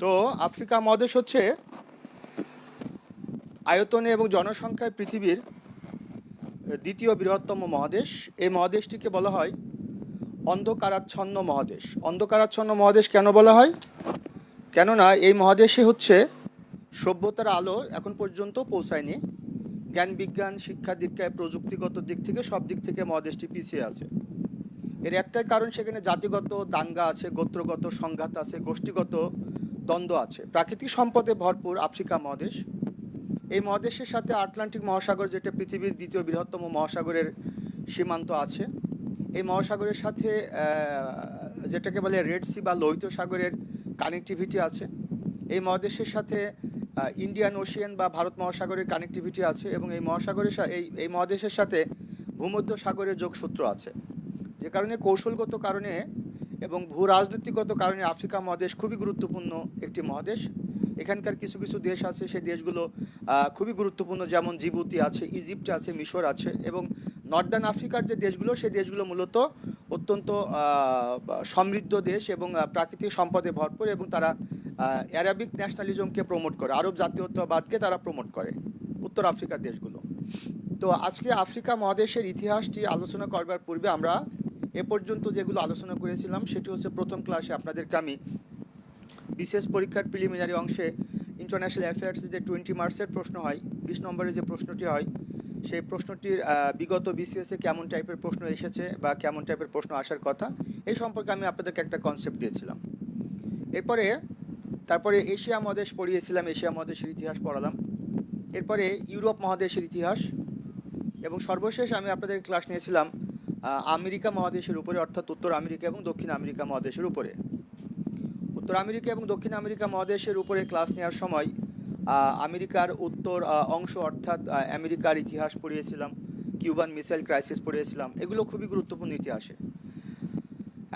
তো আফ্রিকা মহাদেশ হচ্ছে আয়তনে এবং জনসংখ্যায় পৃথিবীর দ্বিতীয় বৃহত্তম মহাদেশ। এই মহাদেশটিকে বলা হয় অন্ধকারাচ্ছন্ন মহাদেশ। অন্ধকারাচ্ছন্ন মহাদেশ কেন বলা হয়? কেননা এই মহাদেশে হচ্ছে সভ্যতার আলো এখন পর্যন্ত পৌঁছায়নি। জ্ঞান বিজ্ঞান শিক্ষা দীক্ষায় প্রযুক্তিগত দিক থেকে সব দিক থেকে মহাদেশটি পিছিয়ে আছে। এর একটাই কারণ, সেখানে জাতিগত দাঙ্গা আছে, গোত্রগত সংঘাত আছে, গোষ্ঠীগত দ্বন্দ্ব আছে। প্রাকৃতিক সম্পদে ভরপুর আফ্রিকা মহাদেশ। এই মহাদেশের সাথে আটলান্টিক মহাসাগর, যেটা পৃথিবীর দ্বিতীয় বৃহত্তম মহাসাগরের সীমান্ত আছে। এই মহাসাগরের সাথে যেটাকে বলে রেড সি বা লোহিত সাগরের কানেক্টিভিটি আছে। এই মহাদেশের সাথে ইন্ডিয়ান ওশিয়ান বা ভারত মহাসাগরের কানেক্টিভিটি আছে, এবং এই মহাসাগরের এই মহাদেশের সাথে ভূমধ্য সাগরের যোগসূত্র আছে। যে কারণে কৌশলগত কারণে এবং ভূ রাজনৈতিকগত কারণে আফ্রিকা মহাদেশ খুবই গুরুত্বপূর্ণ একটি মহাদেশ। এখানকার কিছু কিছু দেশ আছে, সেই দেশগুলো খুবই গুরুত্বপূর্ণ, যেমন জিবুতি আছে, ইজিপ্ট আছে, মিশর আছে। এবং নর্দার্ন আফ্রিকার যে দেশগুলো, সেই দেশগুলো মূলত অত্যন্ত সমৃদ্ধ দেশ এবং প্রাকৃতিক সম্পদে ভরপুর, এবং তারা অ্যারাবিক ন্যাশনালিজমকে প্রমোট করে, আরব জাতীয়তাবাদকে তারা প্রমোট করে, উত্তর আফ্রিকার দেশগুলো। তো আজকে আফ্রিকা মহাদেশের ইতিহাসটি আলোচনা করবার পূর্বে আমরা এ পর্যন্ত যেগুলো আলোচনা করেছিলাম সেটি হচ্ছে প্রথম ক্লাসে আপনাদেরকে আমি বিশেষ পরীক্ষার প্রিলিমিনারি অংশে ইন্টারন্যাশনাল অ্যাফেয়ার্স যে 20 মার্কসের প্রশ্ন হয়, 20 নম্বরের যে প্রশ্নটি হয়, সেই প্রশ্নটির বিগত বিসিএসে কেমন টাইপের প্রশ্ন এসেছে বা কেমন টাইপের প্রশ্ন আসার কথা, এই সম্পর্কে আমি আপনাদেরকে একটা কনসেপ্ট দিয়েছিলাম। তারপরে এশিয়া মহাদেশ পড়িয়েছিলাম, এশিয়া মহাদেশের ইতিহাস পড়ালাম। এরপরে ইউরোপ মহাদেশের ইতিহাস, এবং সর্বশেষ আমি আপনাদের ক্লাস নিয়েছিলাম আমেরিকা মহাদেশের উপরে, অর্থাৎ উত্তর আমেরিকা এবং দক্ষিণ আমেরিকা মহাদেশের উপরে। উত্তর আমেরিকা এবং দক্ষিণ আমেরিকা মহাদেশের উপরে ক্লাস নেওয়ার সময় আমেরিকার উত্তর অংশ অর্থাৎ আমেরিকার ইতিহাস পড়িয়েছিলাম, কিউবান মিসাইল ক্রাইসিস পড়িয়েছিলাম। এগুলো খুবই গুরুত্বপূর্ণ ইতিহাসে।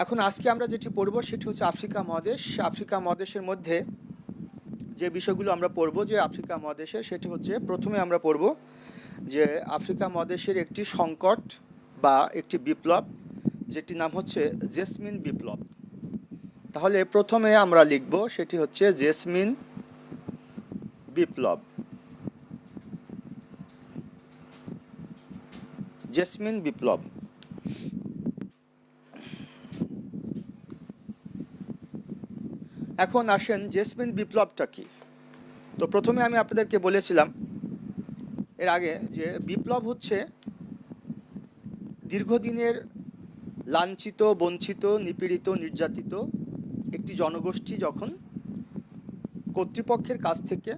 এখন আজকে আমরা যেটি পড়ব সেটি হচ্ছে আফ্রিকা মহাদেশ। আফ্রিকা মহাদেশের মধ্যে যে বিষয়গুলো আমরা পড়ব যে আফ্রিকা মহাদেশে, সেটি হচ্ছে প্রথমে আমরা পড়ব যে আফ্রিকা মহাদেশের একটি সংকট বা একটি বিপ্লব, যেটির নাম হচ্ছে জেসমিন বিপ্লব। তাহলে প্রথমে আমরা লিখব সেটি হচ্ছে জেসমিন বিপ্লব। জেসমিন বিপ্লব। এখন আসেন জেসমিন বিপ্লবটা কি। তো প্রথমে আমি আপনাদেরকে বলেছিলাম এর আগে যে বিপ্লব হচ্ছে দীর্ঘদিনের লাঞ্ছিত, বঞ্চিত, নিপীড়িত, নির্যাতিত একটি জনগোষ্ঠী যখন কর্তৃপক্ষের কাছ থেকে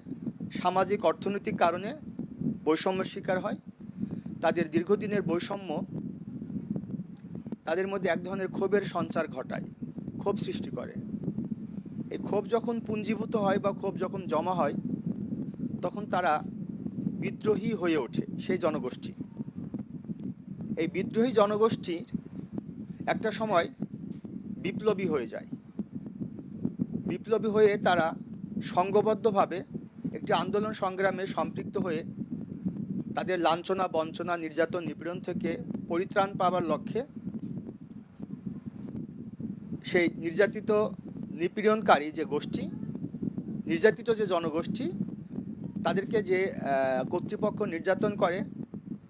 সামাজিক অর্থনৈতিক কারণে বৈষম্যের শিকার হয়, তাদের দীর্ঘদিনের বৈষম্য তাদের মধ্যে এক ধরনের ক্ষোভের সঞ্চার ঘটায়, ক্ষোভ সৃষ্টি করে। এই ক্ষোভ যখন পুঞ্জীভূত হয় বা ক্ষোভ যখন জমা হয়, তখন তারা বিদ্রোহী হয়ে ওঠে। সেই জনগোষ্ঠী, এই বিদ্রোহী জনগোষ্ঠী একটা সময় বিপ্লবী হয়ে যায়। বিপ্লবী হয়ে তারা সংঘবদ্ধভাবে একটি আন্দোলন সংগ্রামে সম্পৃক্ত হয়ে তাদের লাঞ্ছনা, বঞ্চনা, নির্যাতন, নিপীড়ন থেকে পরিত্রাণ পাওয়ার লক্ষ্যে সেই নির্যাতিত, নিপীড়নকারী যে গোষ্ঠী, নির্যাতিত যে জনগোষ্ঠী, তাদেরকে যে কর্তৃপক্ষ নির্যাতন করে,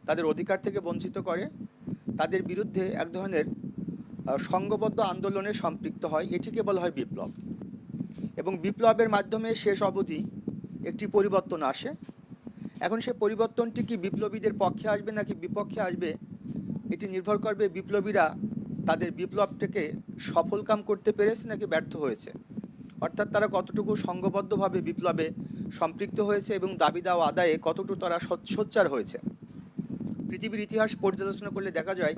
তাদের অধিকার থেকে বঞ্চিত করে, তাদের বিরুদ্ধে এক ধরনের সংঘবদ্ধ আন্দোলনে সম্পৃক্ত হয়। এটিকে বলা হয় বিপ্লব। এবং বিপ্লবের মাধ্যমে শেষ অবধি একটি পরিবর্তন আসে। এখন সে পরিবর্তনটি কি বিপ্লবীদের পক্ষে আসবে নাকি বিপক্ষে আসবে, এটি নির্ভর করবে বিপ্লবীরা তাদের বিপ্লবটাকে সফলকাম করতে পেরেছে নাকি ব্যর্থ হয়েছে, অর্থাৎ তারা কতটুকু সংঘবদ্ধভাবে বিপ্লবে সম্পৃক্ত হয়েছে এবং দাবি দাওয়া আদায়ে কতটুকু তারা সোচ্চার হয়েছে। পৃথিবীর ইতিহাস পর্যালোচনা করলে দেখা যায়,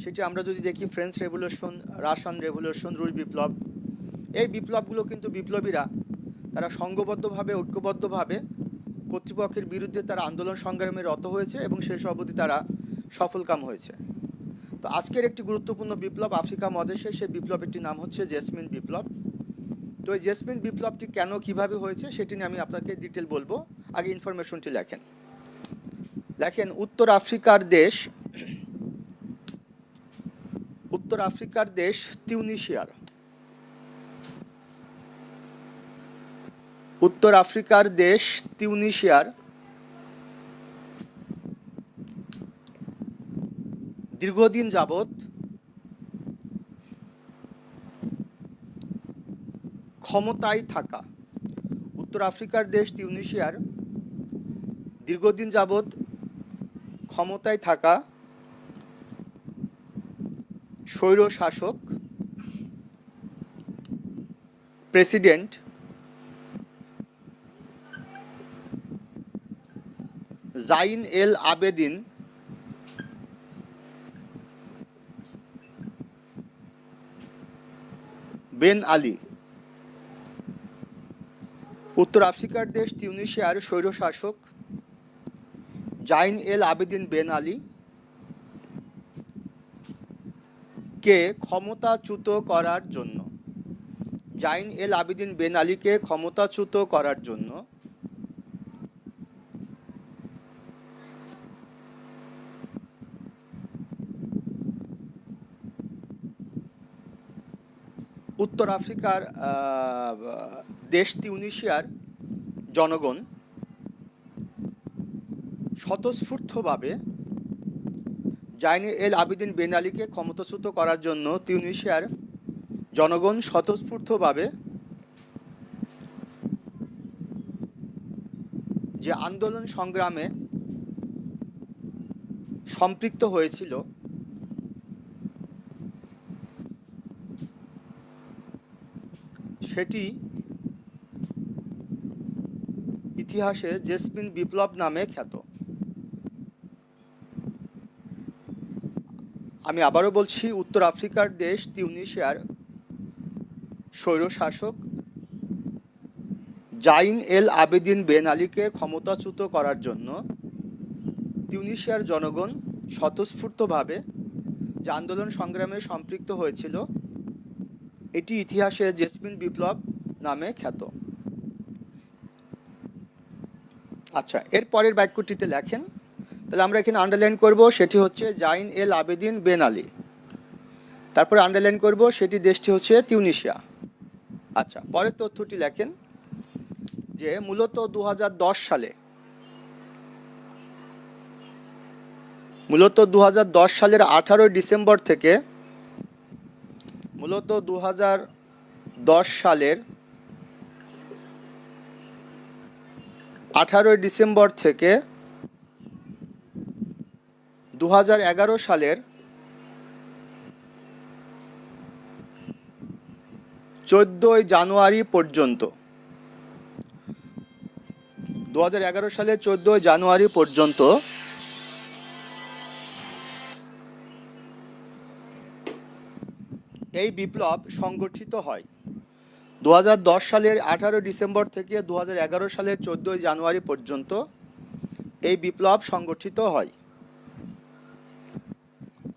সেটি আমরা যদি দেখি ফ্রেঞ্চ রেভলিউশন, রাশিয়ান রেভলিউশন, রুশ বিপ্লব, এই বিপ্লবগুলো কিন্তু বিপ্লবীরা তারা সংঘবদ্ধভাবে, ঐক্যবদ্ধভাবে কর্তৃপক্ষের বিরুদ্ধে তারা আন্দোলন সংগ্রামে রত হয়েছে এবং শেষ অবধি তারা সফলকাম হয়েছে। তো আজকের একটি গুরুত্বপূর্ণ বিপ্লব আফ্রিকা মহাদেশে, সেই বিপ্লবটির নাম হচ্ছে জেসমিন বিপ্লব। তো এই জেসমিন বিপ্লবটি কেন, কিভাবে হয়েছে সেটি নিয়ে আমি আপনাকে ডিটেল বলবো। আগে ইনফরমেশনটি লেখেন উত্তর আফ্রিকার দেশ তিউনিসিয়ার উত্তর আফ্রিকার দেশ তিউনিসিয়ার দীর্ঘদিন যাবৎ ক্ষমতায় থাকা উত্তর আফ্রিকার দেশ তিউনিসিয়ার দীর্ঘদিন যাবৎ ক্ষমতায় থাকা স্বৈর শাসক প্রেসিডেন্ট জাইন এল আবেদিন বেন আলী। উত্তর আফ্রিকার দেশ তিউনিসিয়ার স্বৈরশাসক জাইন এল আবেদিন বেন আলী কে ক্ষমতাচ্যুত করার জন্য জাইন এল আবেদিন বেন আলীকে ক্ষমতাচ্যুত করার জন্য উত্তর আফ্রিকার দেশ তিউনিসিয়ার জনগণ স্বতঃস্ফূর্তভাবে জাইন এল আবেদিন বেন আলীকে ক্ষমতাচ্যুত করার জন্য তিউনিসিয়ার জনগণ স্বতঃস্ফূর্তভাবে যে আন্দোলন সংগ্রামে সম্পৃক্ত হয়েছিল সেটি ইতিহাসে জেসমিন বিপ্লব নামে খ্যাত। আমি আবারও বলছি, উত্তর আফ্রিকার দেশ তিউনিসিয়ার স্বৈরশাসক জাইন এল আবেদিন বেন আলীকে ক্ষমতাচ্যুত করার জন্য তিউনিসিয়ার জনগণ স্বতঃস্ফূর্তভাবে যে আন্দোলন সংগ্রামে সম্পৃক্ত হয়েছিল এটি ইতিহাসে জেসমিন বিপ্লব নামে খ্যাত। আচ্ছা, এর পরের বাক্যটিতে লেখেন, তাহলে আমরা এখানে আন্ডারলাইন করব, সেটি হচ্ছে জাইন এল আবেদিন বেন আলী। তারপরে আন্ডারলাইন করব, সেটি দেশটি হচ্ছে তিউনিসিয়া। আচ্ছা, পরের তথ্যটি লেখেন যে মূলত 2010 সালের 18 ডিসেম্বর থেকে মূলত 2010 সালের 18 ডিসেম্বর থেকে 2011 সালের 14 জানুয়ারি পর্যন্ত 2011 সালের 14 জানুয়ারি পর্যন্ত এই বিপ্লব সংগঠিত হয়। 2010 সালের 18 ডিসেম্বর থেকে 2011 সালের 14 জানুয়ারি পর্যন্ত এই বিপ্লব সংগঠিত হয়।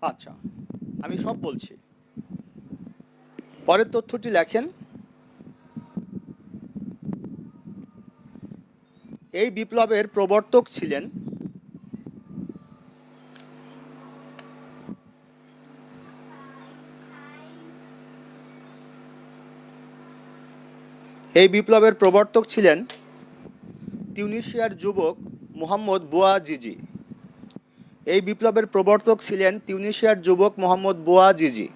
আচ্ছা, আমি সব বলছি। পরের তথ্যটি লেখেন, এই বিপ্লবের প্রবর্তক ছিলেন তিউনিসিয়ার যুবক মোহাম্মদ বোয়াজিজি। এই বিপ্লবের প্রবর্তক ছিলেন তিউনিসিয়ার যুবক মোহাম্মদ বোয়াজিজি।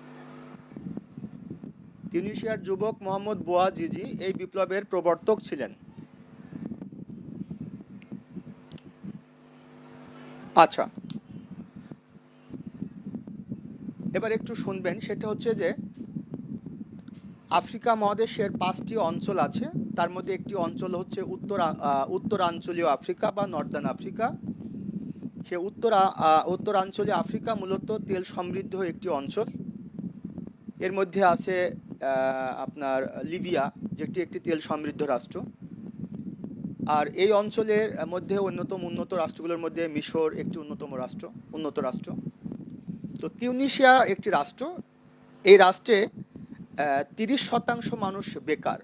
তিউনিসিয়ার যুবক মোহাম্মদ বোয়াজিজি এই বিপ্লবের প্রবর্তক ছিলেন। আচ্ছা, এবার একটু শুনবেন, সেটা হচ্ছে যে আফ্রিকা মহাদেশের 5টি অঞ্চল আছে, তার মধ্যে একটি অঞ্চল হচ্ছে উত্তরাঞ্চলীয় আফ্রিকা বা নর্দার্ন আফ্রিকা। সে উত্তরাঞ্চলীয় আফ্রিকা মূলত তেল সমৃদ্ধ একটি অঞ্চল। এর মধ্যে আছে আপনার লিবিয়া, যেটি একটি তেল সমৃদ্ধ রাষ্ট্র। আর এই অঞ্চলের মধ্যে অন্যতম উন্নত রাষ্ট্রগুলোর মধ্যে মিশর একটি উন্নত রাষ্ট্র। তো তিউনিসিয়া একটি রাষ্ট্র। এই রাষ্ট্রে 30% মানুষ বেকার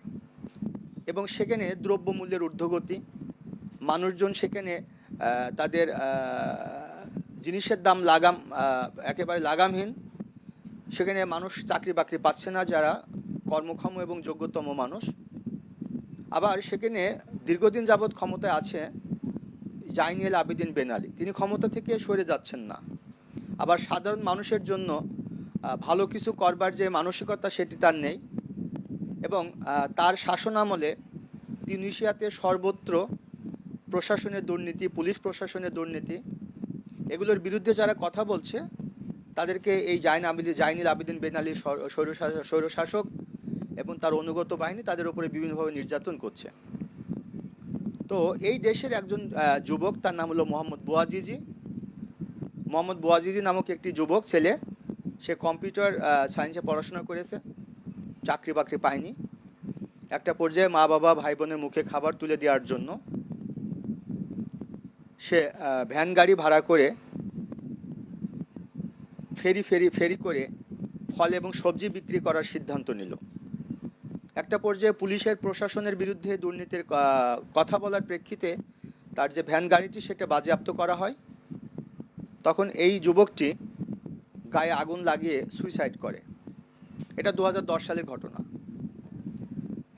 এবং সেখানে দ্রব্যমূল্যের ঊর্ধ্বগতি। মানুষজন সেখানে তাদের জিনিসের দাম একেবারে লাগামহীন। সেখানে মানুষ চাকরি বাকরি পাচ্ছে না যারা কর্মক্ষম এবং যোগ্যতম মানুষ। আবার সেখানে দীর্ঘদিন যাবৎ ক্ষমতায় আছে জাইনুল আবেদিন বেন আলী, তিনি ক্ষমতা থেকে সরে যাচ্ছেন না। আবার সাধারণ মানুষের জন্য ভালো কিছু করবার যে মানসিকতা সেটি তার নেই। এবং তার শাসনামলে তিউনিসিয়াতে সর্বত্র প্রশাসনের দুর্নীতি, পুলিশ প্রশাসনের দুর্নীতি, এগুলোর বিরুদ্ধে যারা কথা বলছে তাদেরকে এই জাইনুল আবেদিন বেন আলী স্বৈরশাসক এবং তার অনুগত বাহিনী তাদের উপরে বিভিন্নভাবে নির্যাতন করছে। তো এই দেশের একজন যুবক, তার নাম হলো মোহাম্মদ বুয়াজিজি নামক একটি যুবক ছেলে। সে কম্পিউটার সায়েন্সে পড়াশোনা করেছে, চাকরি বাকরি পায়নি। একটা পর্যায়ে মা বাবা ভাই বোনের মুখে খাবার তুলে দেওয়ার জন্য সে ভ্যান গাড়ি ভাড়া করে ফেরি করে ফল এবং সবজি বিক্রি করার সিদ্ধান্ত নিল। একটা পর্যায়ে পুলিশের প্রশাসনের বিরুদ্ধে দুর্নীতির কথা বলার প্রেক্ষিতে তার যে ভ্যান গাড়িটি সেটা বাজেয়াপ্ত করা হয়। তখন এই যুবকটি গায়ে আগুন লাগিয়ে সুইসাইড করে। এটা 2010 সালের ঘটনা।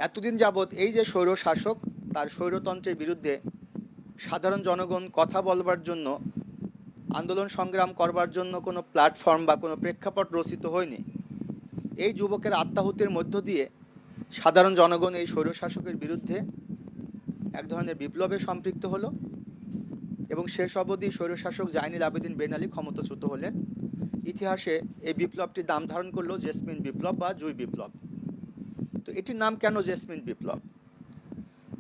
এতদিন যাবৎ এই যে স্বৈরশাসক, তার স্বৈরতন্ত্রের বিরুদ্ধে সাধারণ জনগণ কথা বলবার জন্য, আন্দোলন সংগ্রাম করবার জন্য কোনো প্ল্যাটফর্ম বা কোনো প্রেক্ষাপট রচিত হয়নি। এই যুবকের আত্মাহুতির মধ্য দিয়ে সাধারণ জনগণ এই স্বৈরশাসকের বিরুদ্ধে এক ধরনের বিপ্লবে সম্পৃক্ত হলো এবং শেষ অবধি স্বৈরশাসক জাইনুল আবেদিন বেন আলী ক্ষমতাচ্যুত হলেন। ইতিহাসে এই বিপ্লবটি নাম ধারণ করলো জেসমিন বিপ্লব বা জুই বিপ্লব। তো এটির নাম কেন জেসমিন বিপ্লব?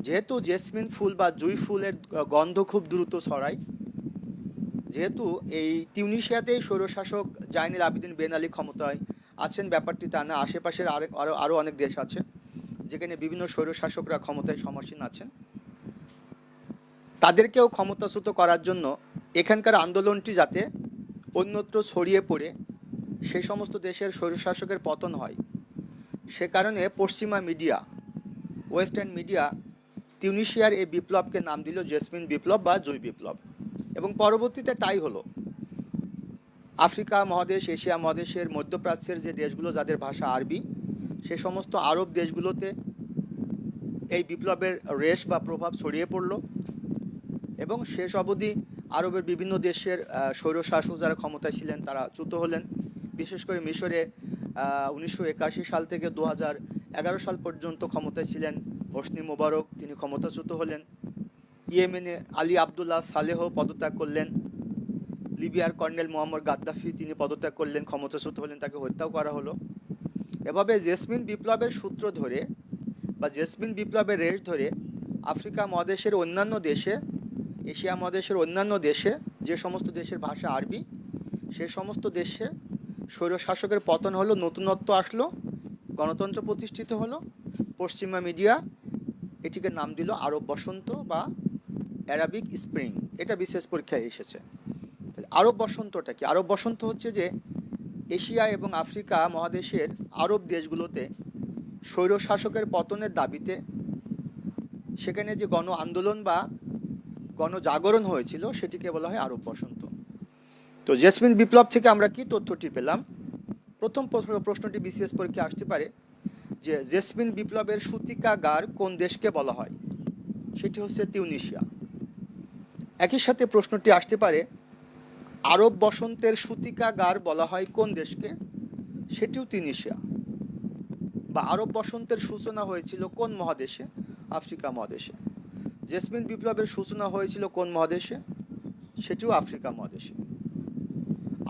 যেহেতু জেসমিন ফুল বা জুই ফুলের গন্ধ খুব দ্রুত ছড়ায়, যেহেতু এই তিউনিসিয়াতেই স্বৈরশাসক জাইনুল আবেদিন বেন আলী ক্ষমতায় আছেন ব্যাপারটি তা না, আশেপাশের আরও অনেক দেশ আছে যেখানে বিভিন্ন স্বৈরশাসকরা ক্ষমতায় সমাসীন আছেন। তাদেরকেও ক্ষমতাচ্যুত করার জন্য এখানকার আন্দোলনটি যাতে অন্যত্র ছড়িয়ে পড়ে সেই সমস্ত দেশের স্বৈরশাসকের পতন হয়, সে কারণে পশ্চিমা মিডিয়া, ওয়েস্টার্ন মিডিয়া তিউনিসিয়ার এই বিপ্লবকে নাম দিল জেসমিন বিপ্লব বা জুই বিপ্লব। এবং পরবর্তীতে তাই হলো। আফ্রিকা মহাদেশ, এশিয়া মহাদেশের, মধ্যপ্রাচ্যের যে দেশগুলো যাদের ভাষা আরবি, সে সমস্ত আরব দেশগুলোতে এই বিপ্লবের রেশ বা প্রভাব ছড়িয়ে পড়ল এবং শেষ অবধি আরবের বিভিন্ন দেশের স্বৈরশাসক যারা ক্ষমতায় ছিলেন তারা চ্যুত হলেন। বিশেষ করে মিশরে 1981 সাল থেকে 2011 সাল পর্যন্ত ক্ষমতায় ছিলেন হোসনি মোবারক, তিনি ক্ষমতাচ্যুত হলেন। ইয়েমেনে আলী আবদুল্লাহ সালেহ পদত্যাগ করলেন। লিবিয়ার কর্নেল মোহাম্মদ গাদ্দাফি তিনি পদত্যাগ করলেন, ক্ষমতাচ্যুত হলেন, তাকে হত্যাও করা হলো। এভাবে জেসমিন বিপ্লবের সূত্র ধরে বা জেসমিন বিপ্লবের রেশ ধরে আফ্রিকা মহাদেশের অন্যান্য দেশে, এশিয়া মহাদেশের অন্যান্য দেশে, যে সমস্ত দেশের ভাষা আরবি, সে সমস্ত দেশে স্বৈরশাসকের পতন হলো, নতুনত্ব আসলো, গণতন্ত্র প্রতিষ্ঠিত হলো। পশ্চিমা মিডিয়া এটিকে নাম দিল আরব বসন্ত বা অ্যারাবিক স্প্রিং। এটা বিশেষ পরীক্ষায় এসেছে। আরব বসন্তটা কি? আরব বসন্ত হচ্ছে যে এশিয়া এবং আফ্রিকা মহাদেশের আরব দেশগুলোতে স্বৈরশাসকের পতনের দাবিতে সেখানে যে গণ আন্দোলন বা গণজাগরণ হয়েছিল সেটিকে বলা হয় আরব বসন্ত। তো জেসমিন বিপ্লব থেকে আমরা কি তথ্যটি পেলাম? প্রথম প্রশ্নটি বিসিএস পরীক্ষায় আসতে পারে যে জেসমিন বিপ্লবের সূতিকাগার কোন দেশকে বলা হয়? সেটি হচ্ছে তিউনিসিয়া। একই সাথে প্রশ্নটি আসতে পারে আরব বসন্তের সূতিকাগার বলা হয় কোন দেশকে? সেটিও তিউনিসিয়া। বা আরব বসন্তের সূচনা হয়েছিল কোন মহাদেশে? আফ্রিকা মহাদেশে। জেসমিন বিপ্লবের সূচনা হয়েছিল কোন মহাদেশে? সেটিও আফ্রিকা মহাদেশে।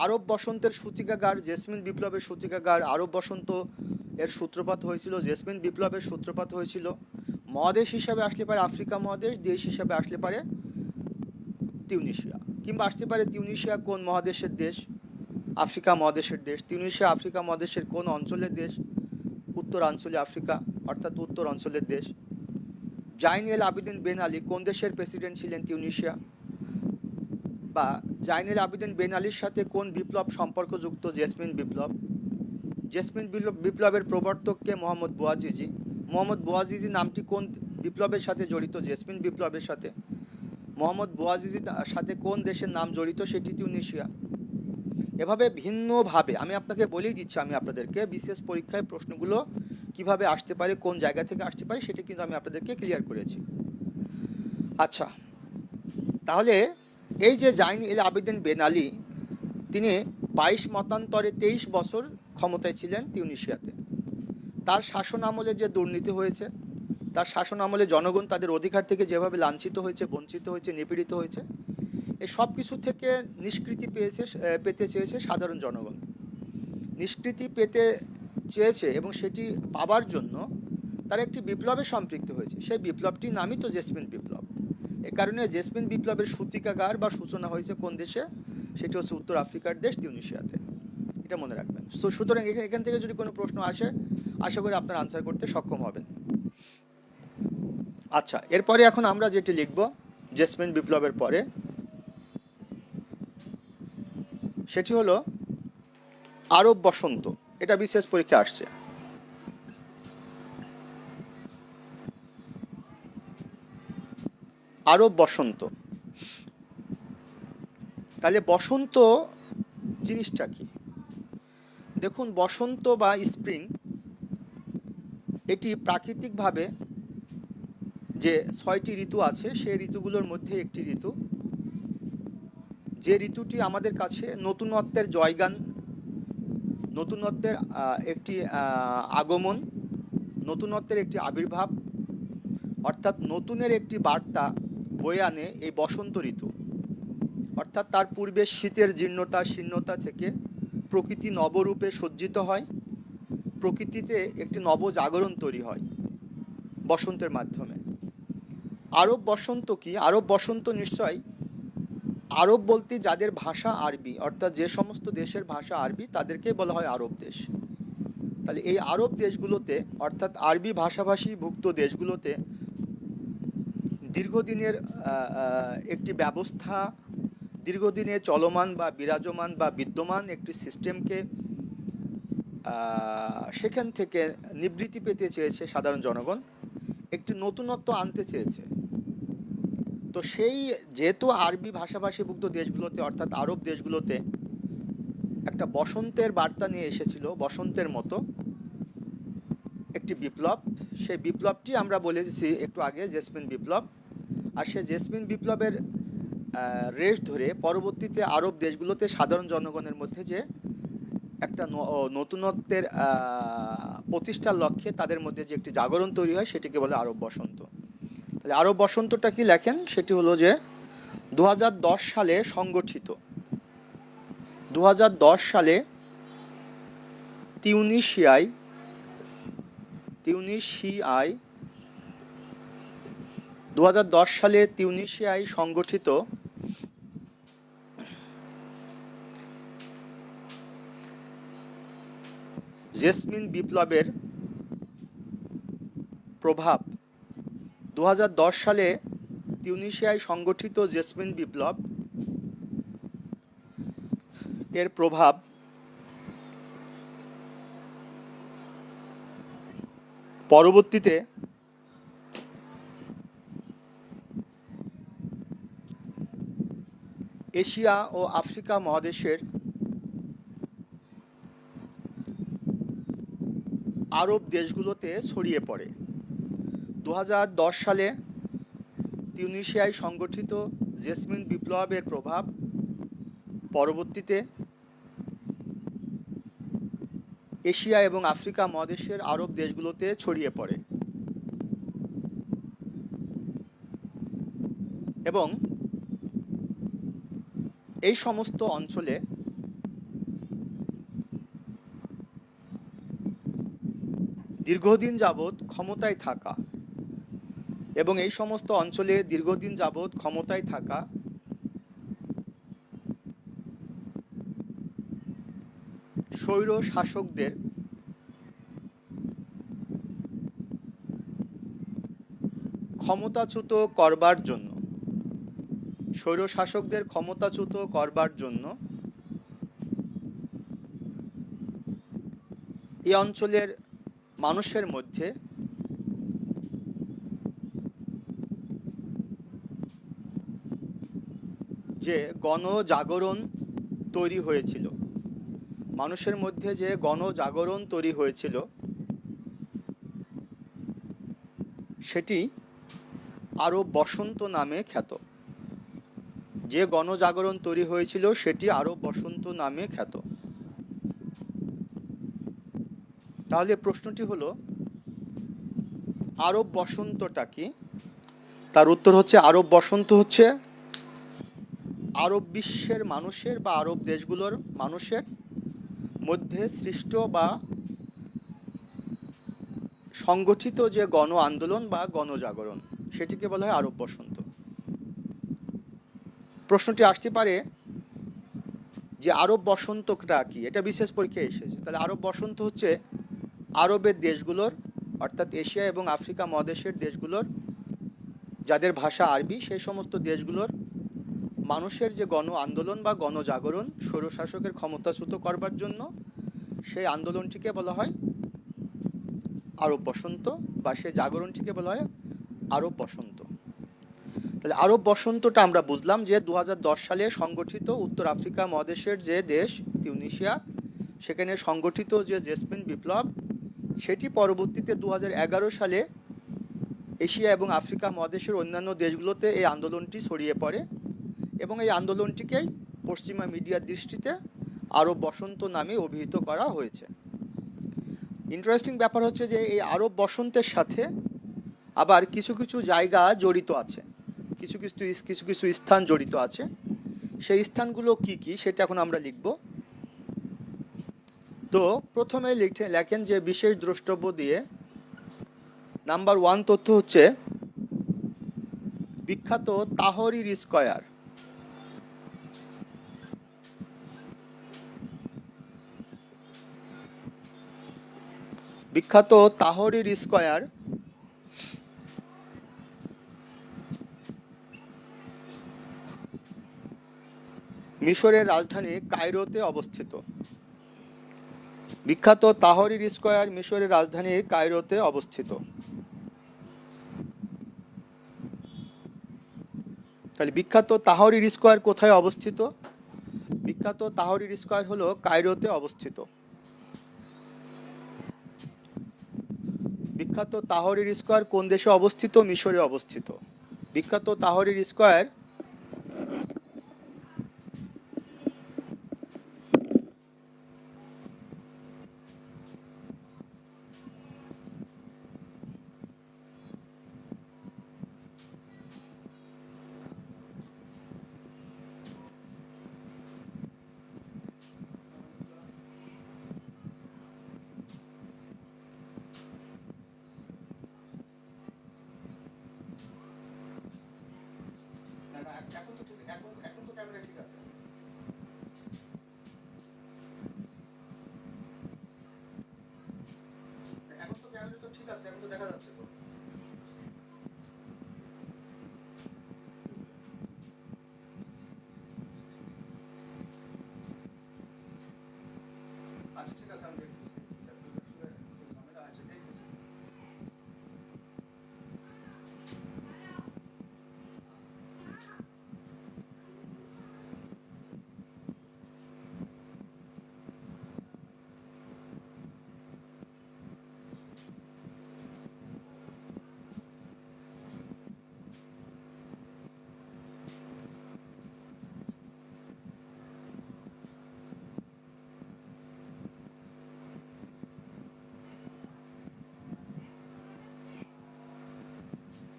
আরব বসন্তের সূতিকাগার, জেসমিন বিপ্লবের সূতিকাগার, আরব বসন্ত এর সূত্রপাত হয়েছিল, জেসমিন বিপ্লবের সূত্রপাত হয়েছিল মহাদেশ হিসাবে আসলে পারে আফ্রিকা মহাদেশ, দেশ হিসাবে আসলে পারে তিউনিসিয়া। কিংবা আসতে পারে তিউনিসিয়া কোন মহাদেশের দেশ? আফ্রিকা মহাদেশের দেশ। তিউনিসিয়া আফ্রিকা মহাদেশের কোন অঞ্চলের দেশ? উত্তরাঞ্চলে আফ্রিকা, অর্থাৎ উত্তর অঞ্চলের দেশ। জাইনুল আবেদিন বেন আলী কোন দেশের প্রেসিডেন্ট ছিলেন? তিউনিসিয়া। বা জাইনুল আবেদিন বেন আলীর সাথে কোন বিপ্লব সম্পর্কযুক্ত? জেসমিন বিপ্লব। জেসমিন বিপ্লবের প্রবর্তককে মোহাম্মদ বুয়াজিজি। মোহাম্মদ বুয়াজিজি নামটি কোন বিপ্লবের সাথে জড়িত? জেসমিন বিপ্লবের সাথে। মোহাম্মদ বুয়াজিজির সাথে কোন দেশের নাম জড়িত? সেটি তিউনিসিয়া। এভাবে ভিন্নভাবে আমি আপনাকে বলেই দিচ্ছি, আমি আপনাদেরকে বিশেষ পরীক্ষায় প্রশ্নগুলো কিভাবে আসতে পারে, কোন জায়গা থেকে আসতে পারে, সেটা কিন্তু আমি আপনাদেরকে ক্লিয়ার করেছি। আচ্ছা, তাহলে এই যে জাইন এল আবেদিন বেন আলী, তিনি 22 মতান্তরে 23 বছর ক্ষমতায় ছিলেন তিউনিসিয়াতে। তার শাসন আমলে যে দুর্নীতি হয়েছে, তার শাসন আমলে জনগণ তাদের অধিকার থেকে যেভাবে লাঞ্ছিত হয়েছে, বঞ্চিত হয়েছে, নিপীড়িত হয়েছে, এই সব কিছু থেকে নিষ্কৃতি পেতে চেয়েছে সাধারণ জনগণ। নিষ্কৃতি পেতে চেয়েছে এবং সেটি পাবার জন্য তারা একটি বিপ্লবে সম্পৃক্ত হয়েছে। সেই বিপ্লবটির নামই তো জেসমিন বিপ্লব। এ কারণে জেসমিন বিপ্লবের সূতিকাগার বা সূচনা হয়েছে কোন দেশে? সেটি হচ্ছে উত্তর আফ্রিকার দেশ তিউনিসিয়াতে। এটা মনে রাখবেন। সুতরাং এখান থেকে যদি কোনো প্রশ্ন আসে, আশা করি আপনার আনসার করতে সক্ষম হবেন। আচ্ছা, এরপরে এখন আমরা যেটি লিখব জেসমিন বিপ্লবের পরে, সেটি হলো আরব বসন্ত। এটা বিশেষ পরীক্ষা আসছে। আরব বসন্ত। তাহলে বসন্ত জিনিসটা কি? দেখুন, বসন্ত বা স্প্রিং এটি প্রাকৃতিকভাবে যে 6টি ঋতু আছে সেই ঋতুগুলোর মধ্যে একটি ঋতু, যে ঋতুটি আমাদের কাছে নতুনত্বের জয়গান, নতুনত্বের একটি আগমন, নতুনত্বের একটি আবির্ভাব, অর্থাৎ নতুনের একটি বার্তা বয়ে আনে এই বসন্ত ঋতু। অর্থাৎ তার পূর্বে শীতের জীর্ণতা শীর্ণতা থেকে প্রকৃতি নবরূপে সজ্জিত হয়, প্রকৃতিতে একটি নবজাগরণ তৈরি হয় বসন্তের মাধ্যমে। আরব বসন্ত কি? আরব বসন্ত নিশ্চয়, আরব বলতে যাদের ভাষা আরবি, অর্থাৎ যে সমস্ত দেশের ভাষা আরবি তাদেরকে বলা হয় আরব দেশ। তাহলে এই আরব দেশগুলোতে, অর্থাৎ আরবি ভাষাভাষী ভুক্ত দেশগুলোতে দীর্ঘদিনের একটি ব্যবস্থা, দীর্ঘদিনে চলমান বা বিরাজমান বা বিদ্যমান একটি সিস্টেমকে সেখান থেকে নিবৃত্তি পেতে চেয়েছে সাধারণ জনগণ, একটি নতুনত্ব আনতে চেয়েছে। তো সেই যেহেতু আরবি ভাষাভাষীভুক্ত দেশগুলোতে, অর্থাৎ আরব দেশগুলোতে একটা বসন্তের বার্তা নিয়ে এসেছিল, বসন্তের মতো একটি বিপ্লব। সেই বিপ্লবটি আমরা বলেছি একটু আগে জেসমিন বিপ্লব। আর সেই জেসমিন বিপ্লবের রেশ ধরে পরবর্তীতে আরব দেশগুলোতে সাধারণ জনগণের মধ্যে যে একটা নতুনত্বের প্রতিষ্ঠার লক্ষ্যে তাদের মধ্যে যে একটি জাগরণ তৈরি হয়, সেটিকে বলে আরব বসন্ত। তাহলে আরব বসন্তটা কি লেখেন? সেটি হলো যে 2010 সালে সংগঠিত, 2010 সালে তিউনিসিয়ায় 2010 সালে তিউনিসিয়ায় সংগঠিত জেসমিন বিপ্লবের প্রভাব, 2010 সালে তিউনিসিয়ায় সংগঠিত জেসমিন বিপ্লব এর প্রভাব পরবর্তীতে এশিয়া ও আফ্রিকা মহাদেশের আরব দেশগুলোতে ছড়িয়ে পড়ে। 2010 সালে তিউনিসিয়ায় সংগঠিত জেসমিন বিপ্লবের প্রভাব পরবর্তীতে এশিয়া এবং আফ্রিকা মহাদেশের আরব দেশগুলোতে ছড়িয়ে পড়ে এবং এই সমস্ত অঞ্চলে দীর্ঘদিন যাবৎ ক্ষমতায় থাকা এবং এই সমস্ত অঞ্চলে দীর্ঘদিন যাবৎ ক্ষমতায় থাকা স্বৈর শাসকদের ক্ষমতাচ্যুত করবার জন্য, স্বৈর শাসকদের ক্ষমতাচ্যুত করবার জন্য এই অঞ্চলের মানুষের মধ্যে যে গণজাগরণ তৈরি হয়েছিল, মানুষের মধ্যে যে গণজাগরণ তৈরি হয়েছিল সেটি আরব বসন্ত নামে খ্যাত। যে গণজাগরণ তৈরি হয়েছিল সেটি আরব বসন্ত নামে খ্যাত। তাহলে প্রশ্নটি হলো আরব বসন্তটা কি? তার উত্তর হচ্ছে আরব বসন্ত হচ্ছে আরব বিশ্বের মানুষের বা আরব দেশগুলোর মানুষের মধ্যে সৃষ্ট বা সংগঠিত যে গণ আন্দোলন বা গণজাগরণ সেটিকে বলা হয় আরব বসন্ত। প্রশ্নটি আসতে পারে যে আরব বসন্তটা কি? এটা বিশেষ পরীক্ষায় এসেছে। তাহলে আরব বসন্ত হচ্ছে আরবের দেশগুলোর অর্থাৎ এশিয়া এবং আফ্রিকা মহাদেশের দেশগুলোর যাদের ভাষা আরবি সেই সমস্ত দেশগুলোর মানুষের যে গণ আন্দোলন বা গণজাগরণ স্বৈরশাসকের ক্ষমতাচ্যুত করবার জন্য সেই আন্দোলনটিকে বলা হয় আরব বসন্ত বা সেই জাগরণটিকে বলা হয় আরব বসন্ত। তাহলে আরব বসন্তটা আমরা বুঝলাম যে 2010 সালে সংগঠিত উত্তর আফ্রিকা মহাদেশের যে দেশ তিউনিসিয়া সেখানে সংগঠিত যে জেসমিন বিপ্লব সেটি পরবর্তীতে 2011 সালে এশিয়া এবং আফ্রিকা মহাদেশের অন্যান্য দেশগুলোতে এই আন্দোলনটি ছড়িয়ে পড়ে এবং এই আন্দোলনটিকেই পশ্চিমা মিডিয়ার দৃষ্টিতে আরব বসন্ত নামে অভিহিত করা হয়েছে। ইন্টারেস্টিং ব্যাপার হচ্ছে যে এই আরব বসন্তের সাথে আবার কিছু কিছু জায়গা জড়িত আছে, কিছু কিছু স্থান জড়িত আছে। সেই স্থানগুলো কি কি সেটা এখন আমরা লিখব। তো প্রথমে লেখেন যে বিশেষ দ্রষ্টব্য দিয়ে নাম্বার 1 তথ্য হচ্ছে বিখ্যাত তাহরির স্কয়ার। বিখ্যাত তাহরির স্কয়ার মিশরের রাজধানী কায়রোতে অবস্থিত। বিখ্যাত তাহরির স্কয়ার মিশরের রাজধানী কায়রোতে অবস্থিত। তাহলে বিখ্যাত তাহরির স্কয়ার কোথায় অবস্থিত? বিখ্যাত তাহরির স্কয়ার হলো কায়রোতে অবস্থিত। বিখ্যাত তাহরির স্কয়ার কোন দেশে অবস্থিত? মিশরে অবস্থিত। বিখ্যাত তাহরির স্কয়ার এখন তো ক্যামেরা ঠিক আছে। এখন তো ক্যামেরা তো ঠিক আছে, এখন তো দেখা যাচ্ছে তো। আচ্ছা ঠিক আছে, আমি দেখতেছি ঝামেলা আছে, দেখতেছি।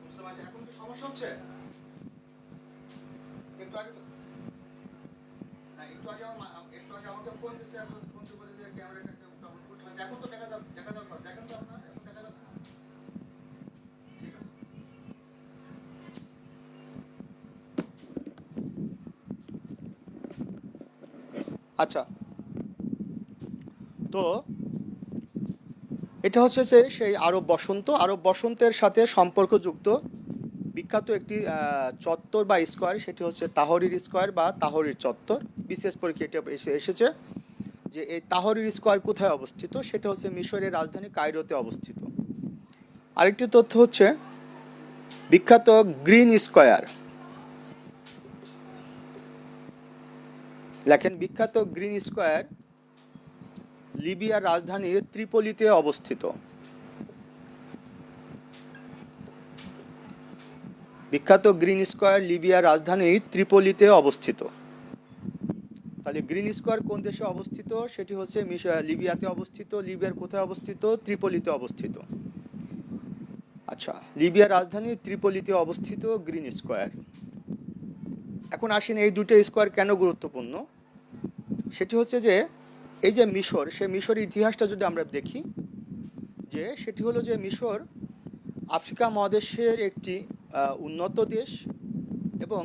বুঝতে পারছি। এখন কি সমস্যা হচ্ছে? একটু আগে তো না, একটু আগে আমাকে ফোন দিছে, এখন ফোন দিয়ে বলে যে ক্যামেরাটা উল্টো আছে। এখন তো দেখা যাচ্ছে, দেখেন তো আপনারা এখন দেখা যাচ্ছে না? ঠিক আছে। আচ্ছা, তো এটা হচ্ছে যে সেই আরব বসন্ত। আরব বসন্তের সাথে সম্পর্কযুক্ত বিখ্যাত একটি চত্বর বা স্কোয়ার, সেটি হচ্ছে তাহরির স্কোয়ার বা তাহরির চত্বর। বিশেষ পরীক্ষা এটা এসেছে যে এই তাহরির স্কোয়ার কোথায় অবস্থিত, সেটা হচ্ছে মিশরের রাজধানী কায়রোতে অবস্থিত। আরেকটি তথ্য হচ্ছে বিখ্যাত গ্রিন স্কোয়ার। লেখেন বিখ্যাত গ্রিন স্কোয়ার লিবিয়ার রাজধানী ত্রিপলিতে অবস্থিত। বিখ্যাত গ্রিন স্কোয়ার লিবিয়ার রাজধানী ত্রিপলিতে অবস্থিত। তাহলে গ্রিন স্কোয়ার কোন দেশে অবস্থিত? সেটি হচ্ছে লিবিয়াতে অবস্থিত। লিবিয়ার কোথায় অবস্থিত? ত্রিপলিতে অবস্থিত। আচ্ছা, লিবিয়ার রাজধানী ত্রিপলিতে অবস্থিত গ্রিন স্কোয়ার। এখন আসেন এই দুটো স্কোয়ার কেন গুরুত্বপূর্ণ। সেটি হচ্ছে যে এই যে মিশর, সেই মিশরের ইতিহাসটা যদি আমরা দেখি, যে সেটি হলো যে মিশর আফ্রিকা মহাদেশের একটি উন্নত দেশ, এবং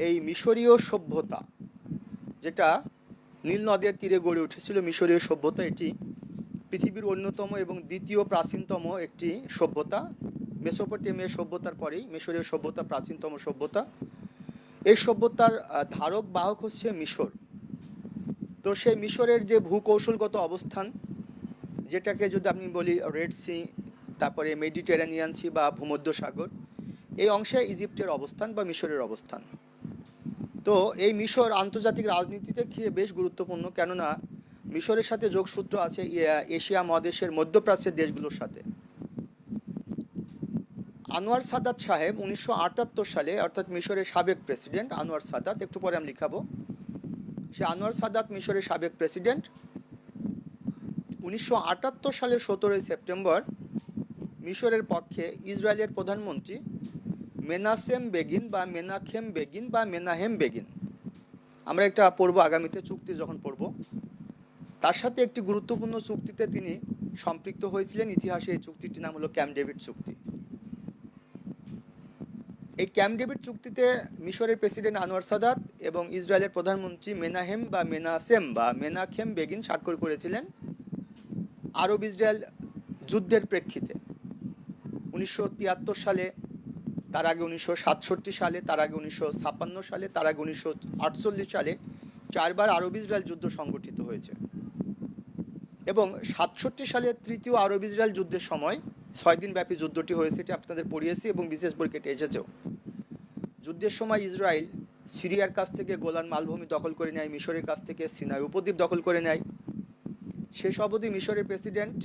এই মিশরীয় সভ্যতা যেটা নীল নদের তীরে গড়ে উঠেছিল, মিশরীয় সভ্যতা এটি পৃথিবীর অন্যতম এবং দ্বিতীয় প্রাচীনতম একটি সভ্যতা। মেসোপটেমিয়া সভ্যতার পরেই মিশরীয় সভ্যতা প্রাচীনতম সভ্যতা। এই সভ্যতার ধারক বাহক হচ্ছে মিশর। তো সেই মিশরের যে ভূকৌশলগত অবস্থান, যেটাকে যদি আমি বলি রেড সি, তারপরে মেডিটেরানিয়ান সি বা ভূমধ্যসাগর, এই অংশে ইজিপ্টের অবস্থান বা মিশরের অবস্থান। তো এই মিশর আন্তর্জাতিক রাজনীতিতে বেশ গুরুত্বপূর্ণ, কেননা মিশরের সাথে যোগসূত্র আছে এশিয়া মহাদেশের মধ্যপ্রাচ্যের দেশগুলোর সাথে। আনোয়ার সাদাত সাহেব 1978 সালে, অর্থাৎ মিশরের সাবেক প্রেসিডেন্ট আনোয়ার সাদাত, একটু পরে আমি লিখাবো, সে আনোয়ার সাদাত মিশরের সাবেক প্রেসিডেন্ট 1978 সালের 17 সেপ্টেম্বর মিশরের পক্ষে ইসরায়েলের প্রধানমন্ত্রী মেনাসেম বেগিন বা মেনাখেম বেগিন বা মেনাহেম বেগিন, আমরা একটা পড়ব আগামীতে চুক্তি যখন পড়ব, তার সাথে একটি গুরুত্বপূর্ণ চুক্তিতে তিনি সম্পৃক্ত হয়েছিলেন। ইতিহাসে এই চুক্তিটির নাম হলো ক্যাম্প ডেভিড চুক্তি। এই ক্যাম্প ডেভিড চুক্তিতে মিশরের প্রেসিডেন্ট আনোয়ার সাদাত এবং ইসরায়েলের প্রধানমন্ত্রী মেনাহেম বা মেনাসেম বা মেনাখেম বেগিন স্বাক্ষর করেছিলেন আরব ইসরায়েল যুদ্ধের প্রেক্ষিতে 1973 সালে, তার আগে 1967 সালে, তার আগে 1956 সালে, তার আগে 1948 সালে 4 বার আরব ইসরায়েল যুদ্ধ সংগঠিত হয়েছে। এবং 67 সালে তৃতীয় আরব ইসরায়েল যুদ্ধের সময় 6 দিন ব্যাপী যুদ্ধটি হয়েছে, এটি আপনাদের পড়িয়েছি এবং বিশেষ পরীক্ষাটি এসেছেও। যুদ্ধের সময় ইসরায়েল সিরিয়ার কাছ থেকে গোলান মালভূমি দখল করে নেয়, মিশরের কাছ থেকে সিনাই উপদ্বীপ দখল করে নেয়। শেষ অবধি মিশরের প্রেসিডেন্ট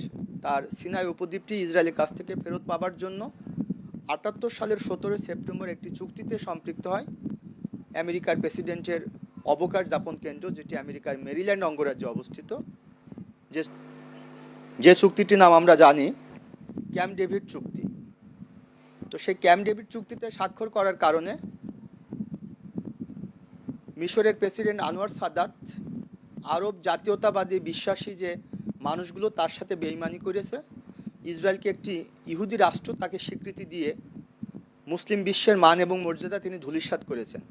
তার সিনাই উপদ্বীপটি ইসরায়েলের কাছ থেকে ফেরত পাবার জন্য 78 সালের 17 সেপ্টেম্বর একটি চুক্তিতে সম্পৃক্ত হয় আমেরিকার প্রেসিডেন্টের অবকাশ যাপন কেন্দ্র, যেটি আমেরিকার মেরিল্যান্ড অঙ্গরাজ্যে অবস্থিত। যে চুক্তিটির নাম আমরা জানি ক্যাম্প ডেভিড চুক্তি। তো সেই ক্যাম্প ডেভিড চুক্তিতে স্বাক্ষর করার কারণে মিশরের প্রেসিডেন্ট আনোয়ার সাদাত আরব জাতীয়তাবাদী বিশ্বাসী যে মানুষগুলো তার সাথে বেইমানি করেছে, ইসরায়েলকে একটি ইহুদি রাষ্ট্র তাকে স্বীকৃতি দিয়ে মুসলিম বিশ্বের মান এবং মর্যাদা তিনি ধূলিসাৎ করেছেন।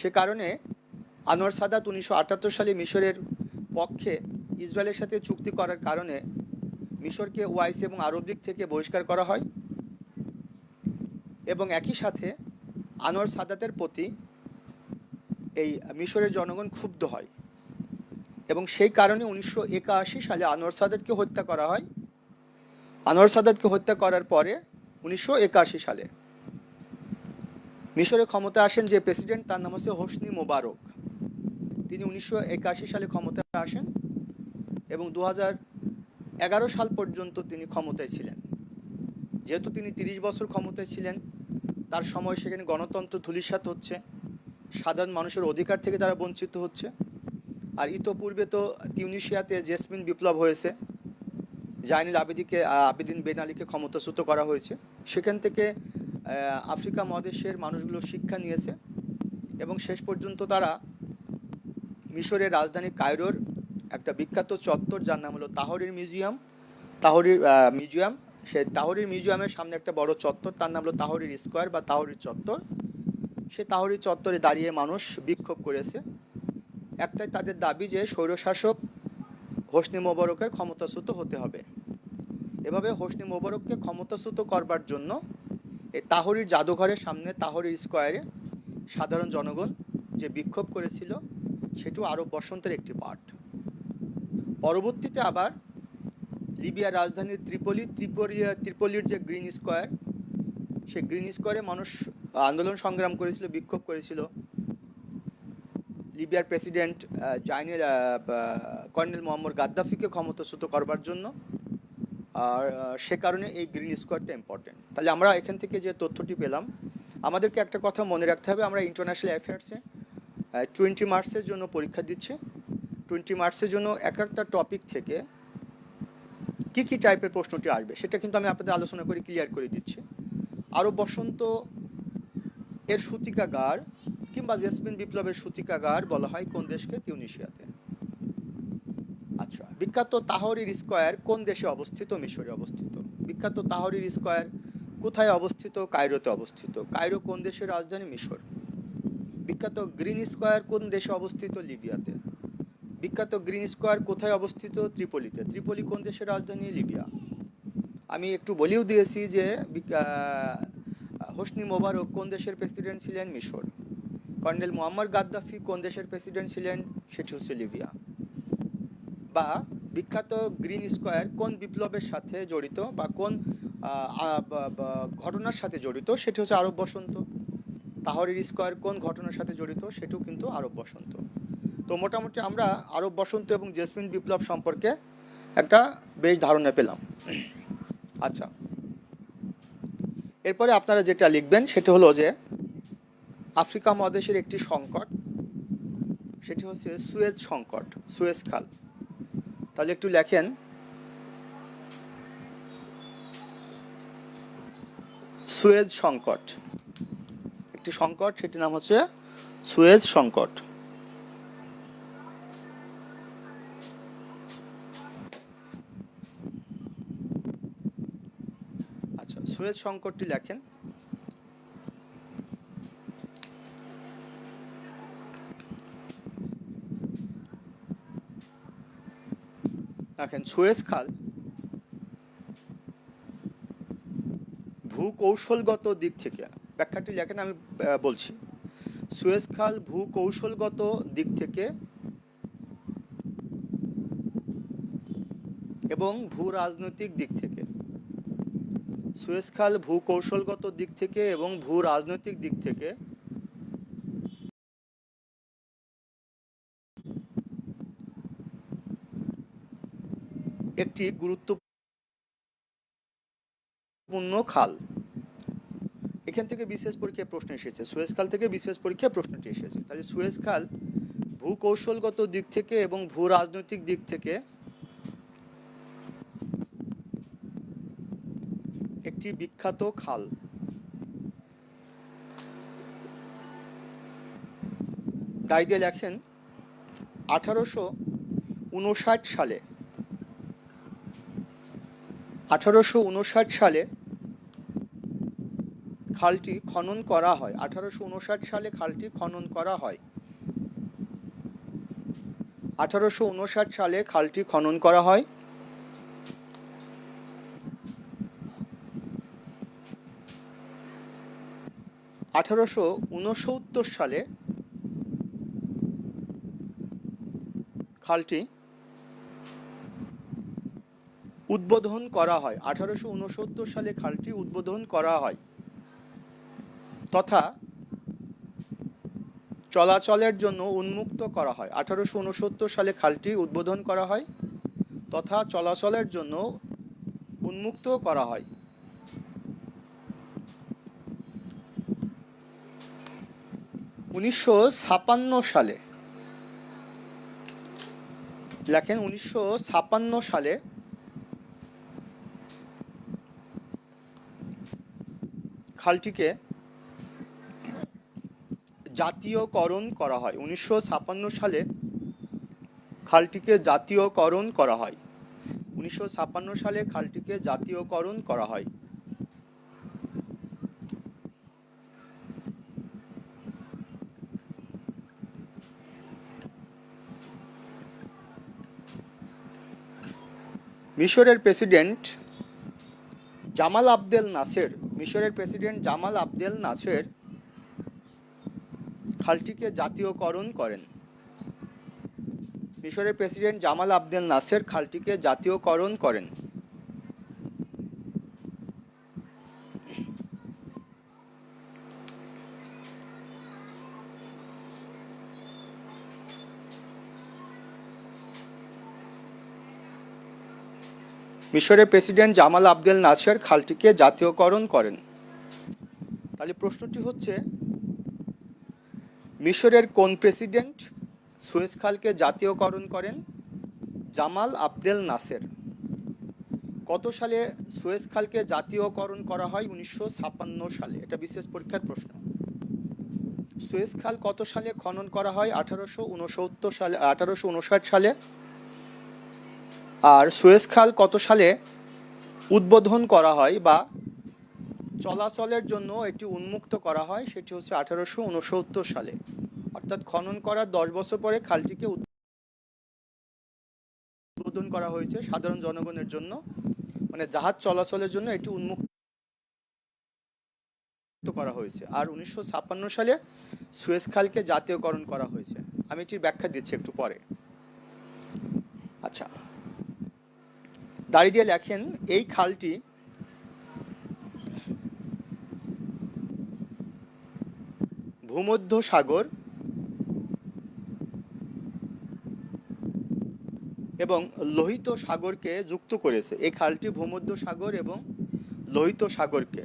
সে কারণে আনোয়ার সাদাত 1978 সালে মিশরের পক্ষে ইসরায়েলের সাথে চুক্তি করার কারণে মিশরকে ওআইসি এবং আরব লীগ থেকে বহিষ্কার করা হয়। এবং একই সাথে আনোয়ার সাদাতের প্রতি এই মিশরের জনগণ ক্ষুব্ধ হয়, এবং সেই কারণে 1981 সালে আনোয়ার সাদাতকে হত্যা করা হয়। আনোয়ার সাদাতকে হত্যা করার পরে 1981 সালে মিশরে ক্ষমতা আসেন যে প্রেসিডেন্ট, তার নাম হচ্ছে হোসনি মোবারক। তিনি 1981 সালে ক্ষমতায় আসেন এবং 2011 সাল পর্যন্ত তিনি ক্ষমতায় ছিলেন। যেহেতু তিনি 30 বছর ক্ষমতায় ছিলেন, তার সময় সেখানে গণতন্ত্র ধূলিসাৎ হচ্ছে, সাধারণ মানুষের অধিকার থেকে তারা বঞ্চিত হচ্ছে। আর ইতোপূর্বে তো তিউনিশিয়াতে জেসমিন বিপ্লব হয়েছে, জাইনুল আবেদিন বেন আলীকে ক্ষমতাচ্যুত করা হয়েছে। সেখান থেকে আফ্রিকা মহাদেশের মানুষগুলো শিক্ষা নিয়েছে এবং শেষ পর্যন্ত তারা মিশরের রাজধানী কায়রোর একটা বিখ্যাত চত্বর, যার নাম হলো তাহরির মিউজিয়াম, সেই তাহরির মিউজিয়ামের সামনে একটা বড় চত্বর, তার নাম হলো তাহরির স্কোয়ার বা তাহরির চত্বর। সে তাহরির চত্বরে দাঁড়িয়ে মানুষ বিক্ষোভ করেছে। একটাই তাদের দাবি যে স্বৈরশাসক হোসনি মোবারকের ক্ষমতাচ্যুত হতে হবে। এভাবে হোসনি মোবারককে ক্ষমতাচ্যুত করবার জন্য এই তাহরির জাদুঘরের সামনে তাহরির স্কোয়ারে সাধারণ জনগণ যে বিক্ষোভ করেছিল, সেটিও আরব বসন্তের একটি পার্ট। পরবর্তীতে আবার লিবিয়ার রাজধানী ত্রিপলির যে গ্রিন স্কোয়ার, সেই গ্রিন স্কোয়ারে মানুষ আন্দোলন সংগ্রাম করেছিল, বিক্ষোভ করেছিল। লিবিয়ার প্রেসিডেন্ট কর্নেল মোহাম্মদ গাদ্দাফিকে ক্ষমতাচ্যুত করবার জন্য। আর সে কারণে এই গ্রিন স্কোয়ারটা ইম্পর্টেন্ট। তাহলে আমরা এখান থেকে যে তথ্যটি পেলাম, আমাদেরকে একটা কথা মনে রাখতে হবে, আমরা ইন্টারন্যাশনাল অ্যাফেয়ার্সে 20 মার্কসের জন্য পরীক্ষা দিচ্ছি। 20 মার্কসের জন্য এক একটা টপিক থেকে কী কী টাইপের প্রশ্নটি আসবে সেটা কিন্তু আমি আপনাদের আলোচনা করে ক্লিয়ার করে দিচ্ছি। আরব বসন্ত এর সূতিকাগার কিংবা জেসমিন বিপ্লবের সূতিকাগার বলা হয় কোন দেশকে? তিউনিসিয়াতে। আচ্ছা, বিখ্যাত তাহরির স্কোয়ার কোন দেশে অবস্থিত? মিশরে অবস্থিত। বিখ্যাত তাহরির স্কোয়ার কোথায় অবস্থিত? কায়রোতে অবস্থিত। কায়রো কোন দেশের রাজধানী? মিশর। বিখ্যাত গ্রিন স্কোয়ার কোন দেশে অবস্থিত? লিবিয়াতে। বিখ্যাত গ্রিন স্কোয়ার কোথায় অবস্থিত? ত্রিপলিতে। ত্রিপলি কোন দেশের রাজধানী? লিবিয়া। আমি একটু বলেও দিয়েছি যে হোসনি মোবারক কোন দেশের প্রেসিডেন্ট ছিলেন? মিশর। কর্নেল মোহাম্মদ গাদ্দাফি কোন দেশের প্রেসিডেন্ট ছিলেন? সেটি হচ্ছে লিবিয়া। বা বিখ্যাত গ্রিন স্কোয়ার কোন বিপ্লবের সাথে জড়িত বা কোন ঘটনার সাথে জড়িত? সেটি হচ্ছে আরব বসন্ত। তাহরির স্কোয়ার কোন ঘটনার সাথে জড়িত? সেটাও কিন্তু আরব বসন্ত। তো মোটামুটি আমরা আরব বসন্ত এবং জেসমিন বিপ্লব সম্পর্কে একটা বেশ ধারণা পেলাম। আচ্ছা, এরপরে আপনারা যেটা লিখবেন সেটা হলো যে আফ্রিকা মহাদেশের একটি সংকট, সেটি হচ্ছে সুয়েজ সংকট, সুয়েজ খাল। তাহলে একটু লেখেন, সুয়েজ সংকট, একটি সংকট, সেটির নাম হচ্ছে সুয়েজ সংকট। আচ্ছা, সুয়েজ সংকটটি লেখেন। দেখেন, সুয়েজ খাল ভূকৌশলগত দিক থেকে, ব্যাখ্যাটি লেখেন, আমি বলছি। সুয়েজ খাল ভূকৌশলগত দিক থেকে এবং ভূ রাজনৈতিক দিক থেকে, সুয়েজ খাল ভূকৌশলগত দিক থেকে এবং ভূ রাজনৈতিক দিক থেকে একটি গুরুত্বপূর্ণ খাল। এখান থেকে বিশেষ পরীক্ষায় প্রশ্ন এসেছে, সুয়েজ খাল থেকে বিশেষ পরীক্ষায় প্রশ্নটি এসেছে। তাহলে সুয়েজ খাল ভূকৌশলগত দিক থেকে এবং ভূ রাজনৈতিক দিক থেকে একটি বিখ্যাত খাল। দায়িত্বে লেখেন 1859 সালে, 1859 সালে খালটি খনন করা হয়। 1859 সালে খালটি খনন করা হয়। 1859 সালে খালটি খনন করা হয়। 1869 সালে খালটি উদ্বোধন করা হয়। 1869 সালে খালটি উদ্বোধন করা হয় তথা চলাচলের জন্য উন্মুক্ত করা হয়। 1869 সালে খালটি উদ্বোধন করা হয় তথা চলাচলের জন্য উন্মুক্ত করা হয়। 1956 সালে লেখেন, 1956 সালে খালটিকে জাতীয়করণ করা হয়। 1956 সালে খালটিকে জাতীয়করণ করা হয়। 1956 সালে খালটিকে জাতীয়করণ করা হয়। মিশরের প্রেসিডেন্ট জামাল আবদেল নাসের, মিশরের প্রেসিডেন্ট জামাল আবদেল নাসের খালটিকে জাতীয়করণ করেন। মিশরের প্রেসিডেন্ট জামাল আবদেল নাসের খালটিকে জাতীয়করণ করেন। মিশরের প্রেসিডেন্ট জামাল আবদেল নাসের খালটিকে জাতীয়করণ করেন। তাহলে প্রশ্নটি হচ্ছে, মিশরের কোন প্রেসিডেন্ট সুয়েজ খালকে জাতীয়করণ করেন? Jamal Abdel Nasser. কত সালে সুয়েজ খালকে জাতীয়করণ করা হয়? 1956 সালে। এটা বিশেষ পরীক্ষার প্রশ্ন। সুয়েজ খাল কত সালে খনন করা হয়? 1869 সালে, 1859 সালে। আর সুয়েজ খাল কত সালে উদ্বোধন করা হয় বা চলাচলের জন্য এটি উন্মুক্ত করা হয়? সেটি হচ্ছে 1869 সালে। অর্থাৎ খনন করার 10 বছর পরে খালটিকে উদ্বোধন করা হয়েছে সাধারণ জনগণের জন্য, মানে জাহাজ চলাচলের জন্য এটি উন্মুক্ত করা হয়েছে। আর 1956 সালে সুয়েজ খালকে জাতীয়করণ করা হয়েছে। আমি এটির ব্যাখ্যা দিচ্ছি একটু পরে। আচ্ছা, দাঁড়িয়ে দিয়ে লেখেন, এই খালটি ভূমধ্য সাগর এবং লোহিত সাগরকে যুক্ত করেছে। এই খালটি ভূমধ্য সাগর এবং লোহিত সাগরকে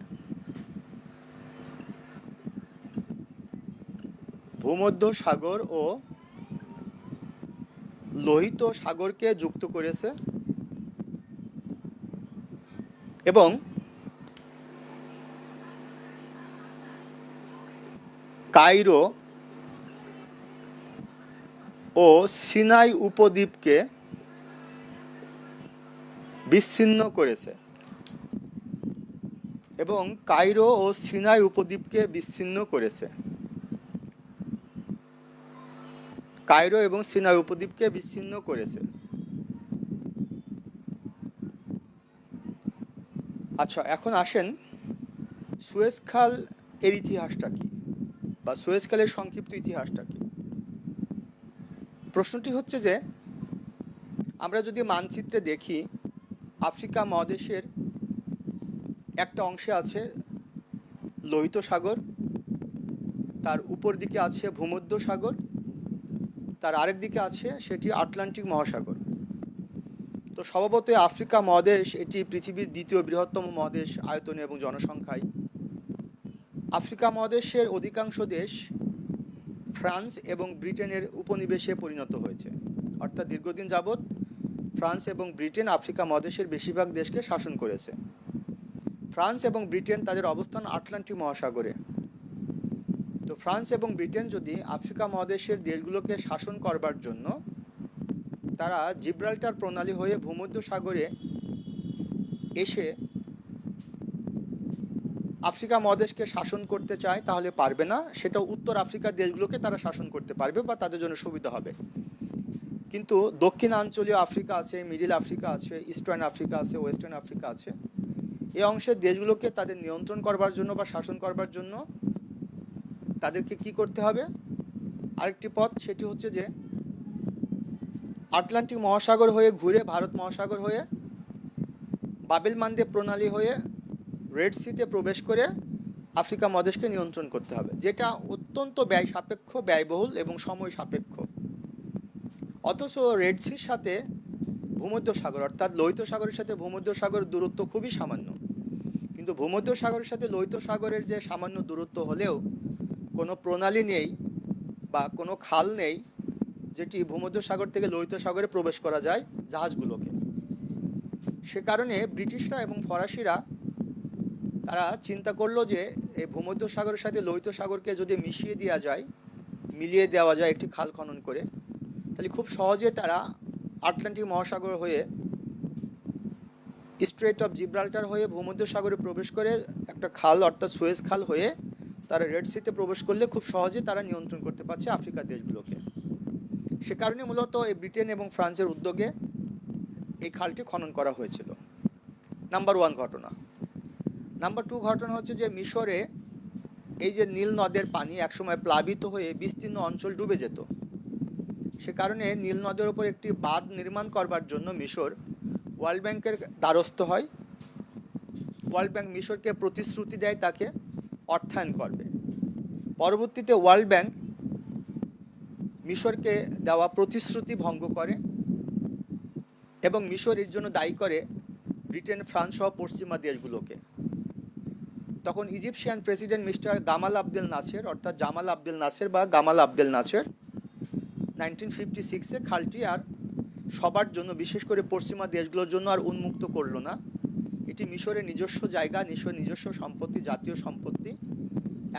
ভূমধ্য সাগর ও লোহিত সাগরকে যুক্ত করেছে এবং কায়রো ও সিনাই উপদ্বীপকে বিচ্ছিন্ন করেছে এবং কায়রো ও সিনাই উপদ্বীপকে বিচ্ছিন্ন করেছে। কায়রো এবং সিনাই উপদ্বীপকে বিচ্ছিন্ন করেছে। আচ্ছা, এখন আসেন সুয়েজ খাল এর ইতিহাসটা কি, বা সুয়েজ খালের সংক্ষিপ্ত ইতিহাসটা কি। প্রশ্নটি হচ্ছে যে, আমরা যদি মানচিত্রে দেখি, আফ্রিকা মহাদেশের একটা অংশে আছে লোহিত সাগর, তার উপর দিকে আছে ভূমধ্য সাগর, তার আরেক দিকে আছে সেটি আটলান্টিক মহাসাগর। তো স্বভাবতই আফ্রিকা মহাদেশ এটি পৃথিবীর দ্বিতীয় বৃহত্তম মহাদেশ আয়তনে এবং জনসংখ্যায়। আফ্রিকা মহাদেশের অধিকাংশ দেশ ফ্রান্স এবং ব্রিটেনের উপনিবেশে পরিণত হয়েছে। অর্থাৎ দীর্ঘদিন যাবৎ ফ্রান্স এবং ব্রিটেন আফ্রিকা মহাদেশের বেশিরভাগ দেশকে শাসন করেছে। ফ্রান্স এবং ব্রিটেন তাদের অবস্থান আটলান্টিক মহাসাগরে। তো ফ্রান্স এবং ব্রিটেন যদি আফ্রিকা মহাদেশের দেশগুলোকে শাসন করবার জন্য তারা জিব্রাল্টার প্রণালী হয়ে ভূমধ্য সাগরে এসে আফ্রিকা মহাদেশকে শাসন করতে চায়, তাহলে পারবে না। সেটা উত্তর আফ্রিকার দেশগুলোকে তারা শাসন করতে পারবে বা তাদের জন্য সুবিধা হবে। কিন্তু দক্ষিণাঞ্চলীয় আফ্রিকা আছে, মিডিল আফ্রিকা আছে, ইস্টার্ন আফ্রিকা আছে, ওয়েস্টার্ন আফ্রিকা আছে, এই অংশের দেশগুলোকে তাদের নিয়ন্ত্রণ করবার জন্য বা শাসন করবার জন্য তাদেরকে কি করতে হবে? আরেকটি পথ, সেটি হচ্ছে যে আটলান্টিক মহাসাগর হয়ে ঘুরে ভারত মহাসাগর হয়ে বাবেল মান্দেব প্রণালী হয়ে রেড সিতে প্রবেশ করে আফ্রিকা মহাদেশকে নিয়ন্ত্রণ করতে হবে, যেটা অত্যন্ত ব্যয় সাপেক্ষ, ব্যয়বহুল এবং সময় সাপেক্ষ। অথচ রেড সির সাথে ভূমধ্য সাগর অর্থাৎ লোহিত সাগরের সাথে ভূমধ্য সাগরের দূরত্ব খুবই সামান্য। কিন্তু ভূমধ্য সাগরের সাথে লোহিত সাগরের যে সামান্য দূরত্ব হলেও কোনো প্রণালী নেই বা কোনো খাল নেই যেটি ভূমধ্য সাগর থেকে লোহিত সাগরে প্রবেশ করা যায় জাহাজগুলোকে। সে কারণে ব্রিটিশরা এবং ফরাসিরা তারা চিন্তা করলো যে এই ভূমধ্য সাগরের সাথে লোহিত সাগরকে যদি মিলিয়ে দেওয়া যায় একটি খাল খনন করে, তাহলে খুব সহজে তারা আটলান্টিক মহাসাগর হয়ে স্ট্রেট অফ জিব্রাল্টার হয়ে ভূমধ্য সাগরে প্রবেশ করে একটা খাল অর্থাৎ সুয়েজ খাল হয়ে তারা রেড সিতে প্রবেশ করলে খুব সহজে তারা নিয়ন্ত্রণ করতে পারছে আফ্রিকার দেশগুলোকে। সে কারণে মূলত এই ব্রিটেন এবং ফ্রান্সের উদ্যোগে এই খালটি খনন করা হয়েছিল। নাম্বার 1 ঘটনা। নাম্বার 2 ঘটনা হচ্ছে যে মিশরে এই যে নীল নদের পানি একসময় প্লাবিত হয়ে বিস্তীর্ণ অঞ্চল ডুবে যেত। সে কারণে নীল নদের উপর একটি বাঁধ নির্মাণ করবার জন্য মিশর ওয়ার্ল্ড ব্যাংকের দ্বারস্থ হয়। ওয়ার্ল্ড ব্যাংক মিশরকে প্রতিশ্রুতি দেয় তাকে অর্থায়ন করবে। পরবর্তীতে ওয়ার্ল্ড ব্যাংক মিশরকে দেওয়া প্রতিশ্রুতি ভঙ্গ করে এবং মিশর এর জন্য দায়ী করে ব্রিটেন, ফ্রান্স সহ পশ্চিমা দেশগুলোকে। তখন Egyptian president mister গামাল Abdel Nasser, অর্থাৎ জামাল আবদেল নাসের বা গামাল আবদেল নাসের 1956-এ খালটি আর সবার জন্য, বিশেষ করে পশ্চিমা দেশগুলোর জন্য আর উন্মুক্ত করলো না। এটি মিশরের নিজস্ব জায়গা, নিজস্ব সম্পত্তি, জাতীয় সম্পত্তি।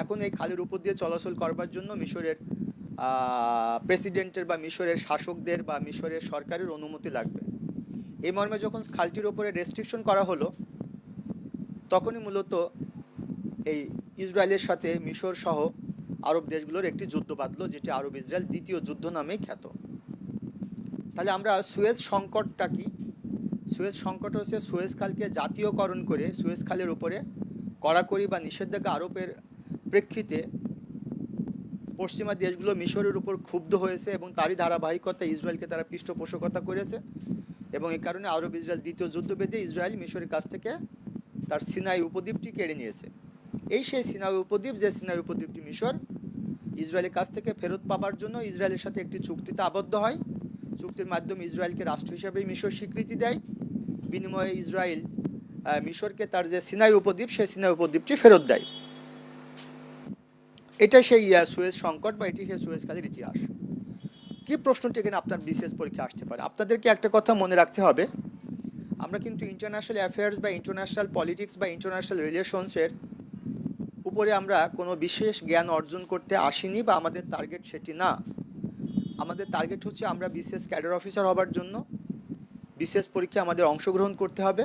এখন এই খালের উপর দিয়ে চলাচল করবার জন্য মিশরের প্রেসিডেন্টের বা মিশরের শাসকদের বা মিশরের সরকারের অনুমতি লাগবে। এই মর্মে যখন খালটির ওপরে রেস্ট্রিকশন করা হলো, তখনই মূলত এই ইসরায়েলের সাথে মিশর সহ আরব দেশগুলোর একটি যুদ্ধ বাঁধলো, যেটি আরব ইসরায়েল দ্বিতীয় যুদ্ধ নামেই খ্যাত। তাহলে আমরা সুয়েজ সংকটটা কি? সুয়েজ সংকট হচ্ছে সুয়েজ খালকে জাতীয়করণ করে সুয়েজ খালের উপরে কড়াকড়ি বা নিষেধাজ্ঞা আরোপের প্রেক্ষিতে পশ্চিমা দেশগুলো মিশরের উপর ক্ষুব্ধ হয়েছে এবং তারই ধারাবাহিকতা ইসরায়েলকে তারা পৃষ্ঠপোষকতা করেছে, এবং এই কারণে আরব ইসরায়েল দ্বিতীয় যুদ্ধ বেঁধে ইসরায়েল মিশরের কাছ থেকে তার সিনাই উপদ্বীপটি কেড়ে নিয়েছে। এই সেই সিনাই উপদ্বীপ, যে সিনাই উপদ্বীপটি মিশর ইসরায়েলের কাছ থেকে ফেরত পাবার জন্য ইসরায়েলের সাথে একটি চুক্তিতে আবদ্ধ হয়। চুক্তির মাধ্যমে ইসরায়েলকে রাষ্ট্র হিসাবে মিশর স্বীকৃতি দেয়, বিনিময়ে ইসরায়েল মিশরকে তার যে সিনাই উপদ্বীপ, সেই সিনাই উপদ্বীপটি ফেরত দেয়। এটাই সেই সুয়েজ সংকট বা এটি সেই সুয়েজ খালের ইতিহাস। কি প্রশ্নটি এখানে আপনার বিশেষ পরীক্ষা আসতে পারে? আপনাদেরকে একটা কথা মনে রাখতে হবে, আমরা কিন্তু ইন্টারন্যাশনাল অ্যাফেয়ার্স বা ইন্টারন্যাশনাল পলিটিক্স বা ইন্টারন্যাশনাল রিলেশনসের উপরে আমরা কোনো বিশেষ জ্ঞান অর্জন করতে আসিনি, বা আমাদের টার্গেট সেটি না। আমাদের টার্গেট হচ্ছে আমরা বিশেষ ক্যাডার অফিসার হবার জন্য বিশেষ পরীক্ষায় আমাদের অংশগ্রহণ করতে হবে।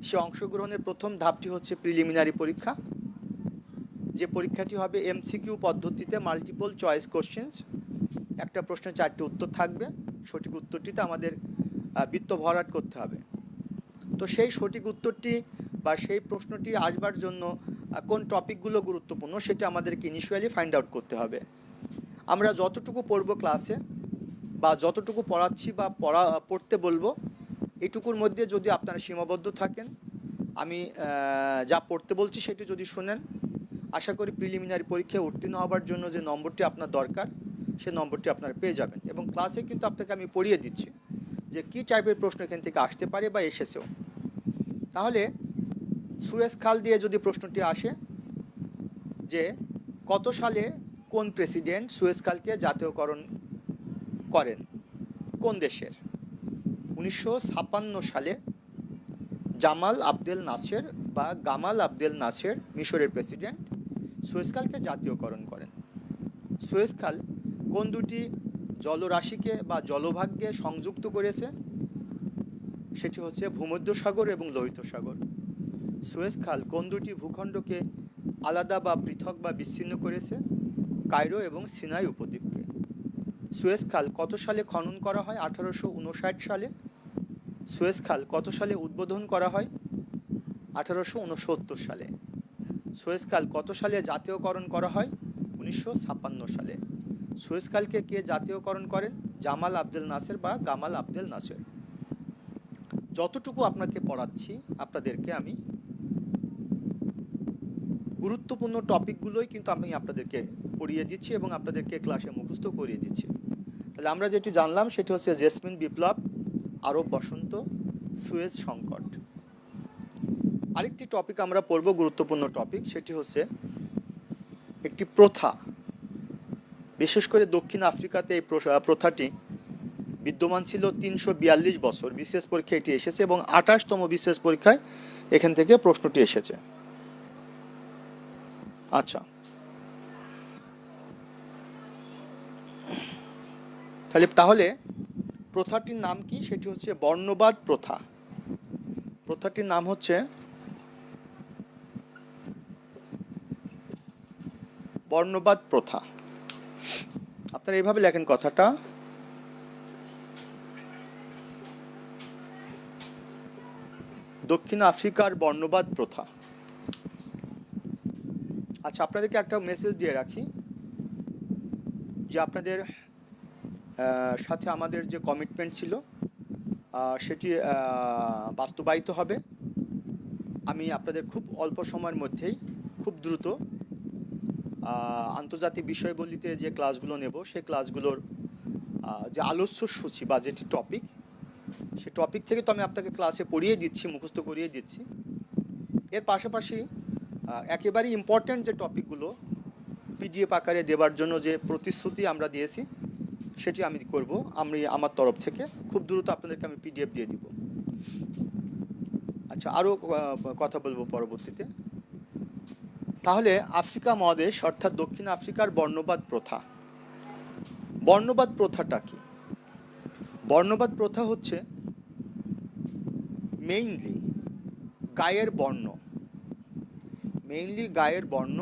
সে অংশগ্রহণের প্রথম ধাপটি হচ্ছে প্রিলিমিনারি পরীক্ষা, যে পরীক্ষাটি হবে এমসিকিউ পদ্ধতিতে, মাল্টিপল চয়েস কোশ্চেন্স। একটা প্রশ্নের 4টি উত্তর থাকবে, সঠিক উত্তরটিতে আমাদের বৃত্ত ভরাট করতে হবে। তো সেই সঠিক উত্তরটি বা সেই প্রশ্নটি আসবার জন্য কোন টপিকগুলো গুরুত্বপূর্ণ সেটা আমাদেরকে ইনিশিয়ালি ফাইন্ড আউট করতে হবে। আমরা যতটুকু পড়ব ক্লাসে বা যতটুকু পড়াচ্ছি বা পড়তে বলবো, এটুকুর মধ্যে যদি আপনারা সীমাবদ্ধ থাকেন, আমি যা পড়তে বলছি সেটি যদি শোনেন, আশা করি প্রিলিমিনারি পরীক্ষায় উত্তীর্ণ হবার জন্য যে নম্বরটি আপনার দরকার, সে নম্বরটি আপনারা পেয়ে যাবেন। এবং ক্লাসে কিন্তু আপনাকে আমি পড়িয়ে দিচ্ছি যে কী টাইপের প্রশ্ন এখান থেকে আসতে পারে বা এসেছেও। তাহলে সুয়েজ খাল দিয়ে যদি প্রশ্নটি আসে যে কত সালে কোন প্রেসিডেন্ট সুয়েজ খালকে জাতীয়করণ করেন, কোন দেশের? 1956 সালে জামাল আবদেল নাসের বা গামাল আবদেল নাসের, মিশরের প্রেসিডেন্ট, সুয়েজ খালকে জাতীয়করণ করেন। সুয়েজ খাল কোন দুটি জলরাশিকে বা জলভাগকে সংযুক্ত করেছে? সেটি হচ্ছে ভূমধ্যসাগর এবং লোহিত সাগর। সুয়েজ খাল কোন দুটি ভূখণ্ডকে আলাদা বা পৃথক বা বিচ্ছিন্ন করেছে? কায়রো এবং সিনাই উপদ্বীপকে। সুয়েজ খাল কত সালে খনন করা হয়? 1859 সালে। সুয়েজ খাল কত সালে উদ্বোধন করা হয়? 1869 সালে। সুয়েজ খাল কত সালে জাতীয়করণ করা হয়? 1956 সালে। সুয়েজ খালকে কে জাতীয়করণ করেন? জামাল আবদেল নাসের বা গামাল আবদেল নাসের। যতটুকু আপনাকে পড়াচ্ছি আপনাদেরকে আমি গুরুত্বপূর্ণ টপিকগুলোই কিন্তু আমি আপনাদেরকে পড়িয়ে দিচ্ছি এবং আপনাদেরকে ক্লাসে মুখস্থ করিয়ে দিচ্ছি। তাহলে আমরা যেটি জানলাম সেটি হচ্ছে জেসমিন বিপ্লব, আরব বসন্ত, সুয়েজ সংকট। আরেকটি টপিক আমরা পড়ব, গুরুত্বপূর্ণ টপিক, সেটি হচ্ছে একটি প্রথা। বিশেষ করে দক্ষিণ আফ্রিকাতে এই প্রথাটি বিদ্যমান ছিল 342 বছর। বিশেষ পরীক্ষায় এটি এসেছে এবং 28তম বিশেষ পরীক্ষায় এখান থেকে প্রশ্নটি এসেছে। আচ্ছা, তাহলে প্রথাটির নাম কি? সেটি হচ্ছে বর্ণবাদ প্রথা। প্রথাটির নাম হচ্ছে বর্ণবাদ প্রথা। আপনারা এইভাবে লেখেন কথাটা, দক্ষিণ আফ্রিকার বর্ণবাদ প্রথা। আচ্ছা, আপনাদেরকে একটা মেসেজ দিয়ে রাখি যে আপনাদের সাথে আমাদের যে কমিটমেন্ট ছিল সেটি বাস্তবায়িত হবে। আমি আপনাদের খুব অল্প সময়ের মধ্যেই, খুব দ্রুত আন্তর্জাতিক বিষয়বলিতে যে ক্লাসগুলো নেব, সেই ক্লাসগুলোর যে আলোচ্য সূচি বা যেটি টপিক, সে টপিক থেকে তো আমি আপনাকে ক্লাসে পড়িয়ে দিচ্ছি, মুখস্থ করিয়ে দিচ্ছি। এর পাশাপাশি একেবারেই ইম্পর্ট্যান্ট যে টপিকগুলো পিডিএফ আকারে দেওয়ার জন্য যে প্রতিশ্রুতি আমরা দিয়েছি সেটি আমি করব। আমি আমার তরফ থেকে খুব দ্রুত আপনাদেরকে আমি পিডিএফ দিয়ে দিব। আচ্ছা, আরও কথা বলবো পরবর্তীতে। তাহলে আফ্রিকা মহাদেশ অর্থাৎ দক্ষিণ আফ্রিকার বর্ণবাদ প্রথা। বর্ণবাদ প্রথাটা কি? বর্ণবাদ প্রথা হচ্ছে মেইনলি গায়ের বর্ণ, গায়ের বর্ণ,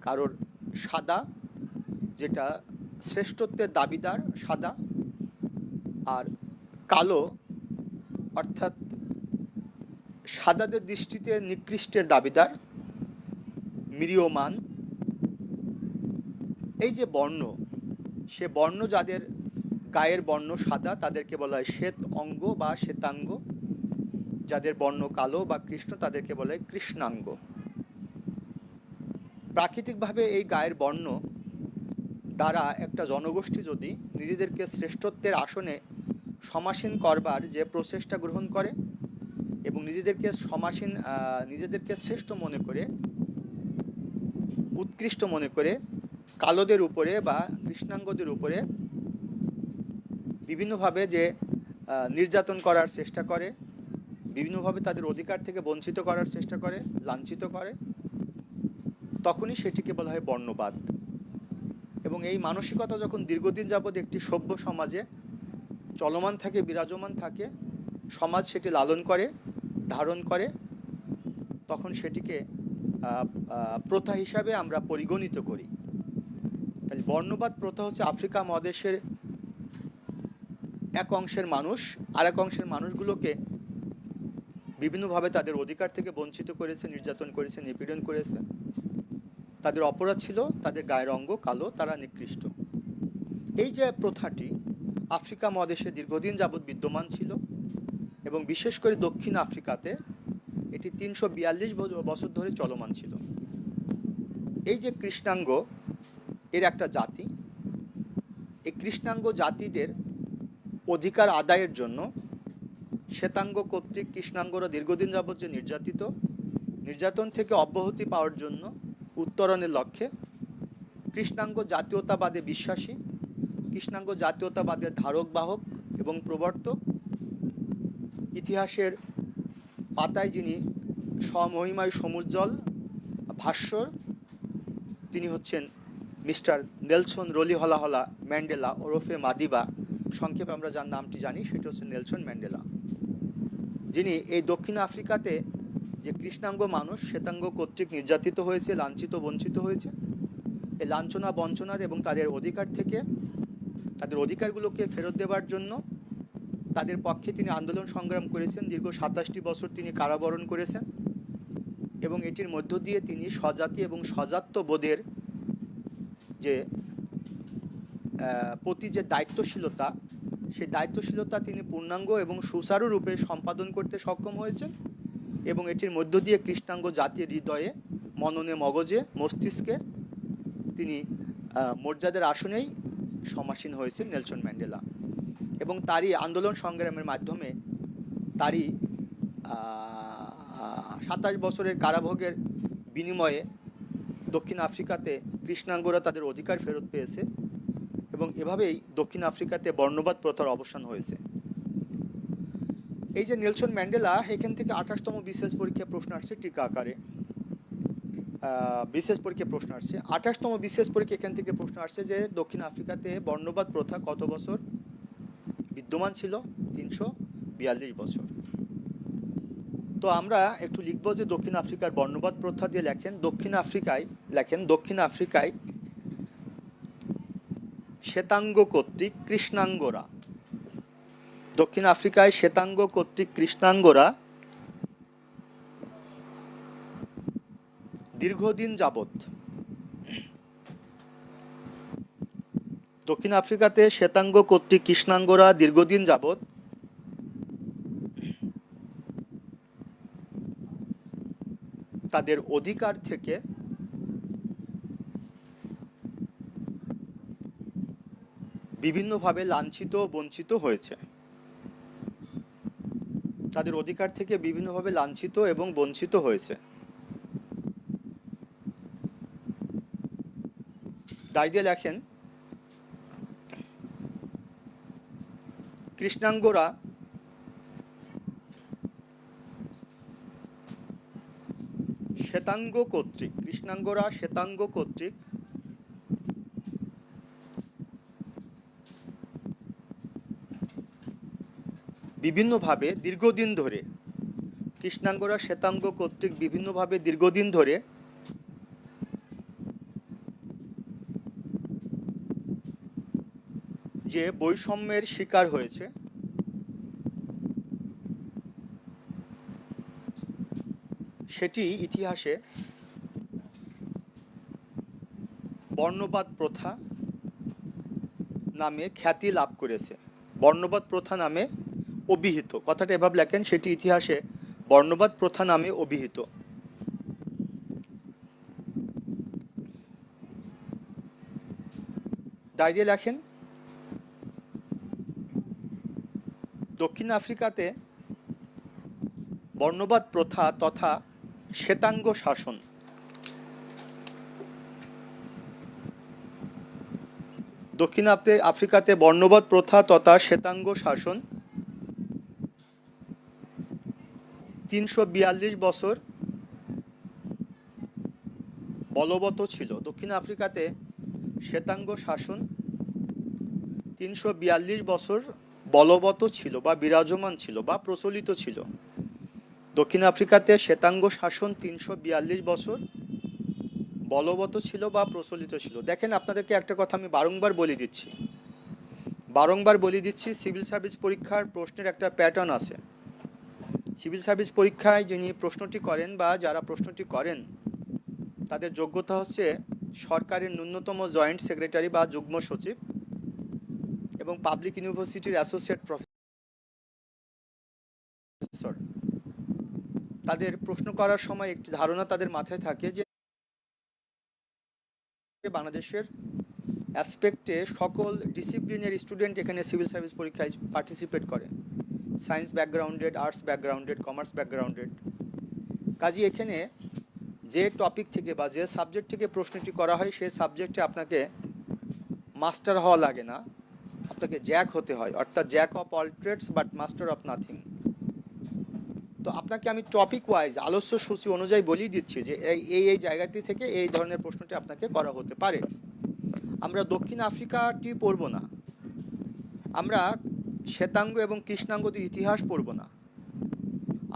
কারোর সাদা, যেটা শ্রেষ্ঠত্বের দাবিদার সাদা, আর কালো অর্থাৎ সাদাদের দৃষ্টিতে নিকৃষ্টের দাবিদার, মিরিয়মান। এই যে বর্ণ, সে বর্ণ যাদের গায়ের বর্ণ সাদা তাদেরকে বলা হয় শ্বেত অঙ্গ বা শ্বেতাঙ্গ, যাদের বর্ণ কালো বা কৃষ্ণ তাদেরকে বলা হয় কৃষ্ণাঙ্গ। প্রাকৃতিকভাবে এই গায়ের বর্ণ দ্বারা একটা জনগোষ্ঠী যদি নিজেদেরকে শ্রেষ্ঠত্বের আসনে সমাসীন করবার যে প্রচেষ্টা গ্রহণ করে এবং নিজেদেরকে শ্রেষ্ঠ মনে করে, উৎকৃষ্ট মনে করে কালোদের উপরে বা কৃষ্ণাঙ্গদের উপরে বিভিন্নভাবে যে নির্যাতন করার চেষ্টা করে, বিভিন্নভাবে তাদের অধিকার থেকে বঞ্চিত করার চেষ্টা করে, লাঞ্ছিত করে, তখনই সেটিকে বলা হয় বর্ণবাদ। এবং এই মানসিকতা যখন দীর্ঘদিন যাবৎ একটি সভ্য সমাজে চলমান থাকে, বিরাজমান থাকে, সমাজ সেটি লালন করে, ধারণ করে, তখন সেটিকে প্রথা হিসাবে আমরা পরিগণিত করি। তাহলে বর্ণবাদ প্রথা হচ্ছে আফ্রিকা মহাদেশের এক অংশের মানুষ আর এক অংশের মানুষগুলোকে বিভিন্নভাবে তাদের অধিকার থেকে বঞ্চিত করেছে, নির্যাতন করেছে, নিপীড়ন করেছে। তাদের অপরাধ ছিল তাদের গায়ের অঙ্গ কালো, তারা নিকৃষ্ট। এই যে প্রথাটি আফ্রিকা মহাদেশে দীর্ঘদিন যাবৎ বিদ্যমান ছিল এবং বিশেষ করে দক্ষিণ আফ্রিকাতে এটি 342 বছর ধরে চলমান ছিল। এই যে কৃষ্ণাঙ্গ এর একটা জাতি, এই কৃষ্ণাঙ্গ জাতিদের অধিকার আদায়ের জন্য শ্বেতাঙ্গ কর্তৃক কৃষ্ণাঙ্গরা দীর্ঘদিন যাবৎ যে নির্যাতন থেকে অব্যাহতি পাওয়ার জন্য উত্তরণের লক্ষ্যে কৃষ্ণাঙ্গ জাতীয়তাবাদে বিশ্বাসী, কৃষ্ণাঙ্গ জাতীয়তাবাদের ধারক বাহক এবং প্রবর্তক, ইতিহাসের পাতায় যিনি স্বমহিমায় সমুজ্জ্বল ভাস্বর, তিনি হচ্ছেন মিস্টার নেলসন রলিহলাহলা ম্যান্ডেলা ওরফে মাদিবা। সংক্ষেপে আমরা যার নামটি জানি সেটি হচ্ছে নেলসন ম্যান্ডেলা, যিনি এই দক্ষিণ আফ্রিকাতে যে কৃষ্ণাঙ্গ মানুষ শ্বেতাঙ্গ কর্তৃক নির্যাতিত হয়েছে, লাঞ্ছিত বঞ্চিত হয়েছে, এই লাঞ্ছনা বঞ্চনার এবং তাদের অধিকার থেকে তাদের অধিকারগুলোকে ফেরত দেওয়ার জন্য তাদের পক্ষে তিনি আন্দোলন সংগ্রাম করেছেন। দীর্ঘ 27টি বছর তিনি কারাবরণ করেছেন এবং এটির মধ্য দিয়ে তিনি স্বজাতি এবং স্বজাত্যবোধের যে প্রতি যে দায়িত্বশীলতা, সেই দায়িত্বশীলতা তিনি পূর্ণাঙ্গ এবং সুচারুরূপে সম্পাদন করতে সক্ষম হয়েছেন এবং এটির মধ্য দিয়ে কৃষ্ণাঙ্গ জাতির হৃদয়ে, মননে, মগজে, মস্তিষ্কে তিনি মর্যাদার আসনেই সমাসীন হয়েছেন নেলসন ম্যান্ডেলা। এবং তারই আন্দোলন সংগ্রামের মাধ্যমে তারই 27 বছরের কারাভোগের বিনিময়ে দক্ষিণ আফ্রিকাতে কৃষ্ণাঙ্গরা তাদের অধিকার ফেরত পেয়েছে এবং এভাবেই দক্ষিণ আফ্রিকাতে বর্ণবাদ প্রথার অবসান হয়েছে। এই যে নেলসন ম্যান্ডেলা, এখান থেকে 28তম বিশেষ পরীক্ষা প্রশ্ন আসছে টিকা আকারে। বিশেষ পরীক্ষা প্রশ্ন আসছে 28তম বিশেষ পরীক্ষা এখান থেকে প্রশ্ন আসছে যে দক্ষিণ আফ্রিকাতে বর্ণবাদ প্রথা কত বছর বিদ্যমান ছিল? 342 বছর। তো আমরা একটু লিখব যে দক্ষিণ আফ্রিকার বর্ণবাদ প্রথা দিয়ে দক্ষিণ আফ্রিকায় শ্বেতাঙ্গ কর্তৃক কৃষ্ণাঙ্গরা, দক্ষিণ আফ্রিকায় শ্বেতাঙ্গ কর্তৃক কৃষ্ণাঙ্গরা দীর্ঘদিন যাবৎ, দক্ষিণ আফ্রিকাতে শ্বেতাঙ্গ কর্তৃক কৃষ্ণাঙ্গরা দীর্ঘদিন যাবৎ তাদের অধিকার থেকে বিভিন্নভাবে লাঞ্ছিত বঞ্চিত হয়েছে। তাদের অধিকার থেকে বিভিন্নভাবে লাঞ্ছিত এবং বঞ্চিত হয়েছে। ডায়েরিতে লেখেন, কৃষ্ণাঙ্গরা শ্বেতাঙ্গ কর্তৃক বিভিন্নভাবে দীর্ঘদিন ধরে যে বৈষম্যের শিকার হয়েছে, সেটি ইতিহাসে বর্ণবাদ প্রথা নামে খ্যাতি লাভ করেছে। বর্ণবাদ প্রথা নামে অভিহিত, কথাটা এভাবে লেখেন, সেটি ইতিহাসে বর্ণবাদ প্রথা নামে অভিহিত। ডায়েরিতে লেখেন, দক্ষিণ আফ্রিকাতে বর্ণবাদ প্রথা তথা শ্বেতাঙ্গ শাসন দক্ষিণ আফ্রিকাতে বর্ণবাদ প্রথা তথা শ্বেতাঙ্গ শাসন 342 বছর বলবৎ ছিল। দক্ষিণ আফ্রিকাতে শ্বেতাঙ্গ শাসন 342 বছর বলবৎ ছিল বা বিরাজমান ছিল বা প্রচলিত ছিল। দক্ষিণ আফ্রিকাতে শ্বেতাঙ্গ শাসন 342 বছর বলবৎ ছিল বা প্রচলিত ছিল। দেখেন, আপনাদেরকে একটা কথা আমি বারংবার বলে দিচ্ছি, সিভিল সার্ভিস পরীক্ষার প্রশ্নের একটা প্যাটার্ন আছে। সিভিল সার্ভিস পরীক্ষায় যিনি প্রশ্নটি করেন বা যারা প্রশ্নটি করেন, তাদের যোগ্যতা হচ্ছে সরকারের ন্যূনতম জয়েন্ট সেক্রেটারি বা যুগ্ম সচিব এবং পাবলিক ইউনিভার্সিটির অ্যাসোসিয়েট প্রফেসর। তাদের প্রশ্ন করার সময় একটি ধারণা তাদের মাথায় থাকে যে বাংলাদেশের অ্যাসপেক্টে সকল ডিসিপ্লিনের স্টুডেন্ট এখানে সিভিল সার্ভিস পরীক্ষায় পার্টিসিপেট করে, সায়েন্স ব্যাকগ্রাউন্ডেড, আর্টস ব্যাকগ্রাউন্ডেড, কমার্স ব্যাকগ্রাউন্ডেড। কাজে এখানে যে টপিক থেকে বা যে সাবজেক্ট থেকে প্রশ্নটি করা হয়, সেই সাবজেক্টে আপনাকে মাস্টার হওয়া লাগে না, আপনাকে জ্যাক হতে হয়, অর্থাৎ jack of all trades but master of nothing. তো আপনাকে আমি টপিক ওয়াইজ আলোচ্য সূচি অনুযায়ী বলেই দিচ্ছি যে এই জায়গাটি থেকে এই ধরনের প্রশ্নটি আপনাকে করা হতে পারে। আমরা দক্ষিণ আফ্রিকাটি পড়ব না, আমরা শ্বেতাঙ্গ এবং কৃষ্ণাঙ্গদের ইতিহাস পড়ব না,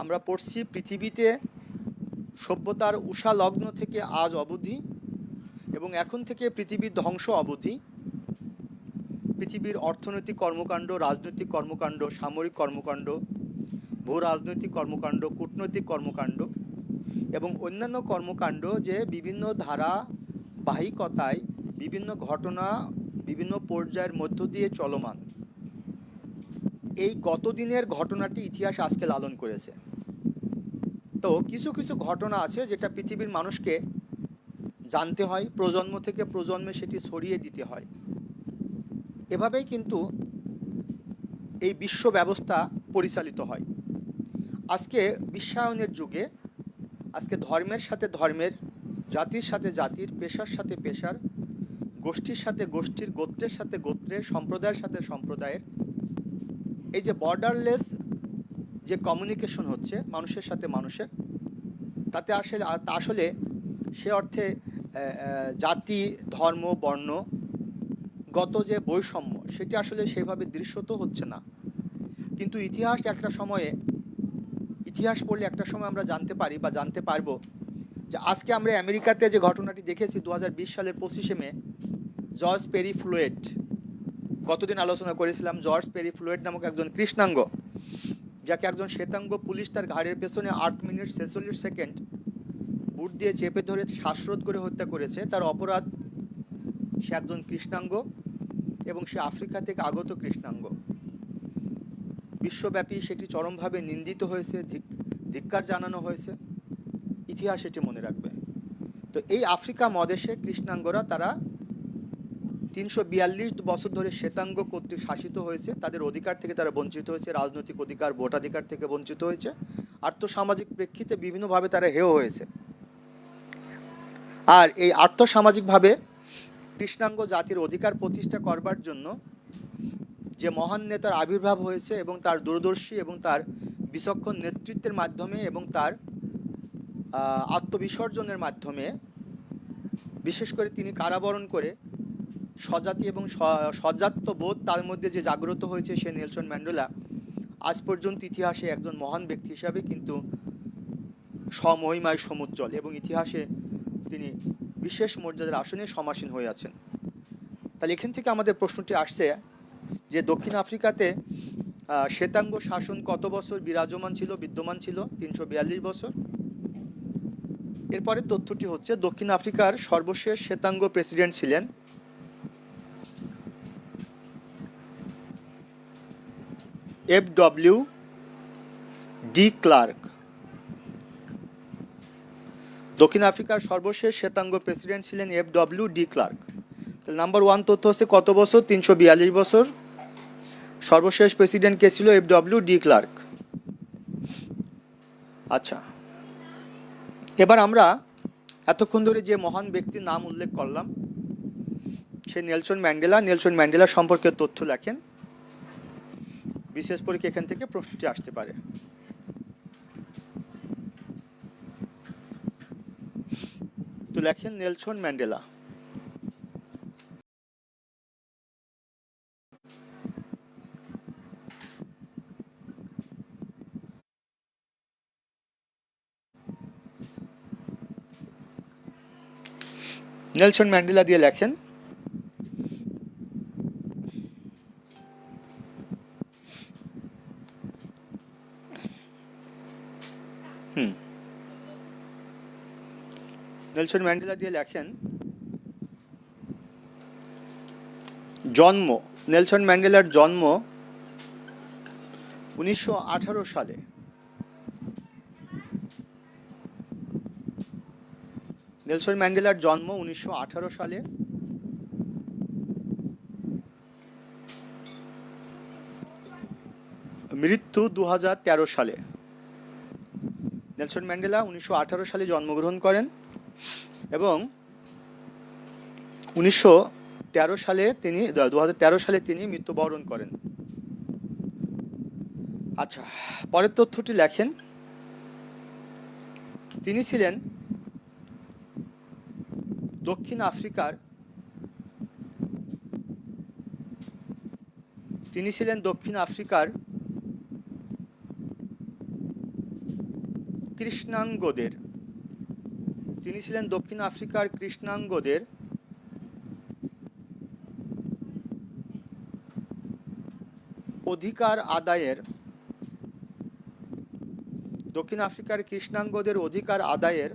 আমরা পড়ছি পৃথিবীতে সভ্যতার উষা লগ্ন থেকে আজ অবধি এবং এখন থেকে পৃথিবীর ধ্বংস অবধি পৃথিবীর অর্থনৈতিক কর্মকাণ্ড, রাজনৈতিক কর্মকাণ্ড, সামরিক কর্মকাণ্ড, ভূ রাজনৈতিক কর্মকাণ্ড, কূটনৈতিক কর্মকাণ্ড এবং অন্যান্য কর্মকাণ্ড যে বিভিন্ন ধারাবাহিকতায় বিভিন্ন ঘটনা বিভিন্ন পর্যায়ের মধ্য দিয়ে চলমান, এই গতদিনের ঘটনাটি ইতিহাস আজকে লালন করেছে। তো কিছু কিছু ঘটনা আছে যেটা পৃথিবীর মানুষকে জানতে হয়, প্রজন্ম থেকে প্রজন্মে সেটি ছড়িয়ে দিতে হয়। এভাবেই কিন্তু এই বিশ্ব ব্যবস্থা পরিচালিত হয়। আজকে বিশ্বায়নের যুগে আজকে ধর্মের সাথে ধর্মের, জাতির সাথে জাতির, পেশার সাথে পেশার, গোষ্ঠীর সাথে গোষ্ঠীর, গোত্রের সাথে গোত্রের, সম্প্রদায়ের সাথে সম্প্রদায়ের, এই যে বর্ডারলেস যে কমিউনিকেশন হচ্ছে মানুষের সাথে মানুষের, তাতে আসলে সে অর্থে জাতি, ধর্ম, বর্ণগত যে বৈষম্য সেটি আসলে সেভাবে দৃশ্যত হচ্ছে না। কিন্তু ইতিহাস পড়লে একটা সময় আমরা জানতে পারি বা জানতে পারবো যে আজকে আমরা আমেরিকাতে যে ঘটনাটি দেখেছি 2020 সালের 25শে মে, জর্জ পেরি ফ্লয়েড, গতদিন আলোচনা করেছিলাম, জর্জ পেরি ফ্লয়েড নামক একজন কৃষ্ণাঙ্গ, যাকে একজন শ্বেতাঙ্গ পুলিশ তার ঘাড়ের পেছনে 8 মিনিট 46 সেকেন্ড বুট দিয়ে চেপে ধরে শ্বাসরোধ করে হত্যা করেছে। তার অপরাধ, সে একজন কৃষ্ণাঙ্গ এবং সে আফ্রিকা থেকে আগত কৃষ্ণাঙ্গ। বিশ্বব্যাপী সেটি চরমভাবে নিন্দিত হয়েছে, ধিক্কার জানানো হয়েছে। ইতিহাস এটি মনে রাখবে। তো এই আফ্রিকা মহাদেশে কৃষ্ণাঙ্গরা তারা 342 বছর ধরে শ্বেতাঙ্গ কর্তৃক শাসিত হয়েছে, তাদের অধিকার থেকে তারা বঞ্চিত হয়েছে, রাজনৈতিক অধিকার, ভোটাধিকার থেকে বঞ্চিত হয়েছে, আর্থসামাজিক প্রেক্ষিতে বিভিন্নভাবে তারা হেয় হয়েছে। আর এই আর্থসামাজিকভাবে কৃষ্ণাঙ্গ জাতির অধিকার প্রতিষ্ঠা করবার জন্য যে মহান নেতার আবির্ভাব হয়েছে এবং তার দূরদর্শী এবং তার বিচক্ষণ নেতৃত্বের মাধ্যমে এবং তার আত্মবিসর্জনের মাধ্যমে, বিশেষ করে তিনি কারাবরণ করে স্বজাতি এবং স্বজাত্যবোধ তার মধ্যে যে জাগ্রত হয়েছে, সে নেলসন ম্যান্ডেলা আজ পর্যন্ত ইতিহাসে একজন মহান ব্যক্তি হিসাবে কিন্তু স্বমহিমায় সমুজ্জ্বল এবং ইতিহাসে তিনি বিশেষ মর্যাদার আসনে সমাসীন হয়ে আছেন। তাহলে এখান থেকে আমাদের প্রশ্নটি আসছে যে দক্ষিণ আফ্রিকাতে শ্বেতাঙ্গ শাসন কত বছর বিরাজমান ছিল, বিদ্যমান ছিল? 342 বছর। এরপরে তথ্যটি হচ্ছে দক্ষিণ আফ্রিকার সর্বশেষ শ্বেতাঙ্গ প্রেসিডেন্ট ছিলেন FW ডি ক্লার্ক। দক্ষিণ আফ্রিকার সর্বশেষ শ্বেতাঙ্গ প্রেসিডেন্ট ছিলেন FW ডি ক্লার্ক। তাহলে নাম্বার 1 তথ্য হচ্ছে কত বছর? 342 বছর। সর্বশেষ প্রেসিডেন্ট কে ছিল? FW de Klerk. আচ্ছা, এবার আমরা এতক্ষণ ধরে যে মহান ব্যক্তির নাম উল্লেখ করলাম সে নেলসন ম্যান্ডেলা। নেলসন ম্যান্ডেলা সম্পর্কে তথ্য লেখেন, বিশেষ পরীক্ষা এখান থেকে প্রশ্নটি আসতে পারে। তো লেখেন নেলসন ম্যান্ডেলা। নেলসন ম্যান্ডেলা দিয়ে লেখেন নেলসন ম্যান্ডেলা দিয়ে লেখেন জন্ম। নেলসন ম্যান্ডেলার জন্ম 1918 সালে। নেলসন ম্যান্ডেলার জন্ম 1918 সালে। মৃত্যু 2013 সালে। নেলসন ম্যান্ডেলা 1918 সালে জন্মগ্রহণ করেন এবং 2013 সালে তিনি মৃত্যুবরণ করেন। আচ্ছা, পরের তথ্যটি লেখেন তিনি ছিলেন দক্ষিণ আফ্রিকার কৃষ্ণাঙ্গদের অধিকার আদায়ের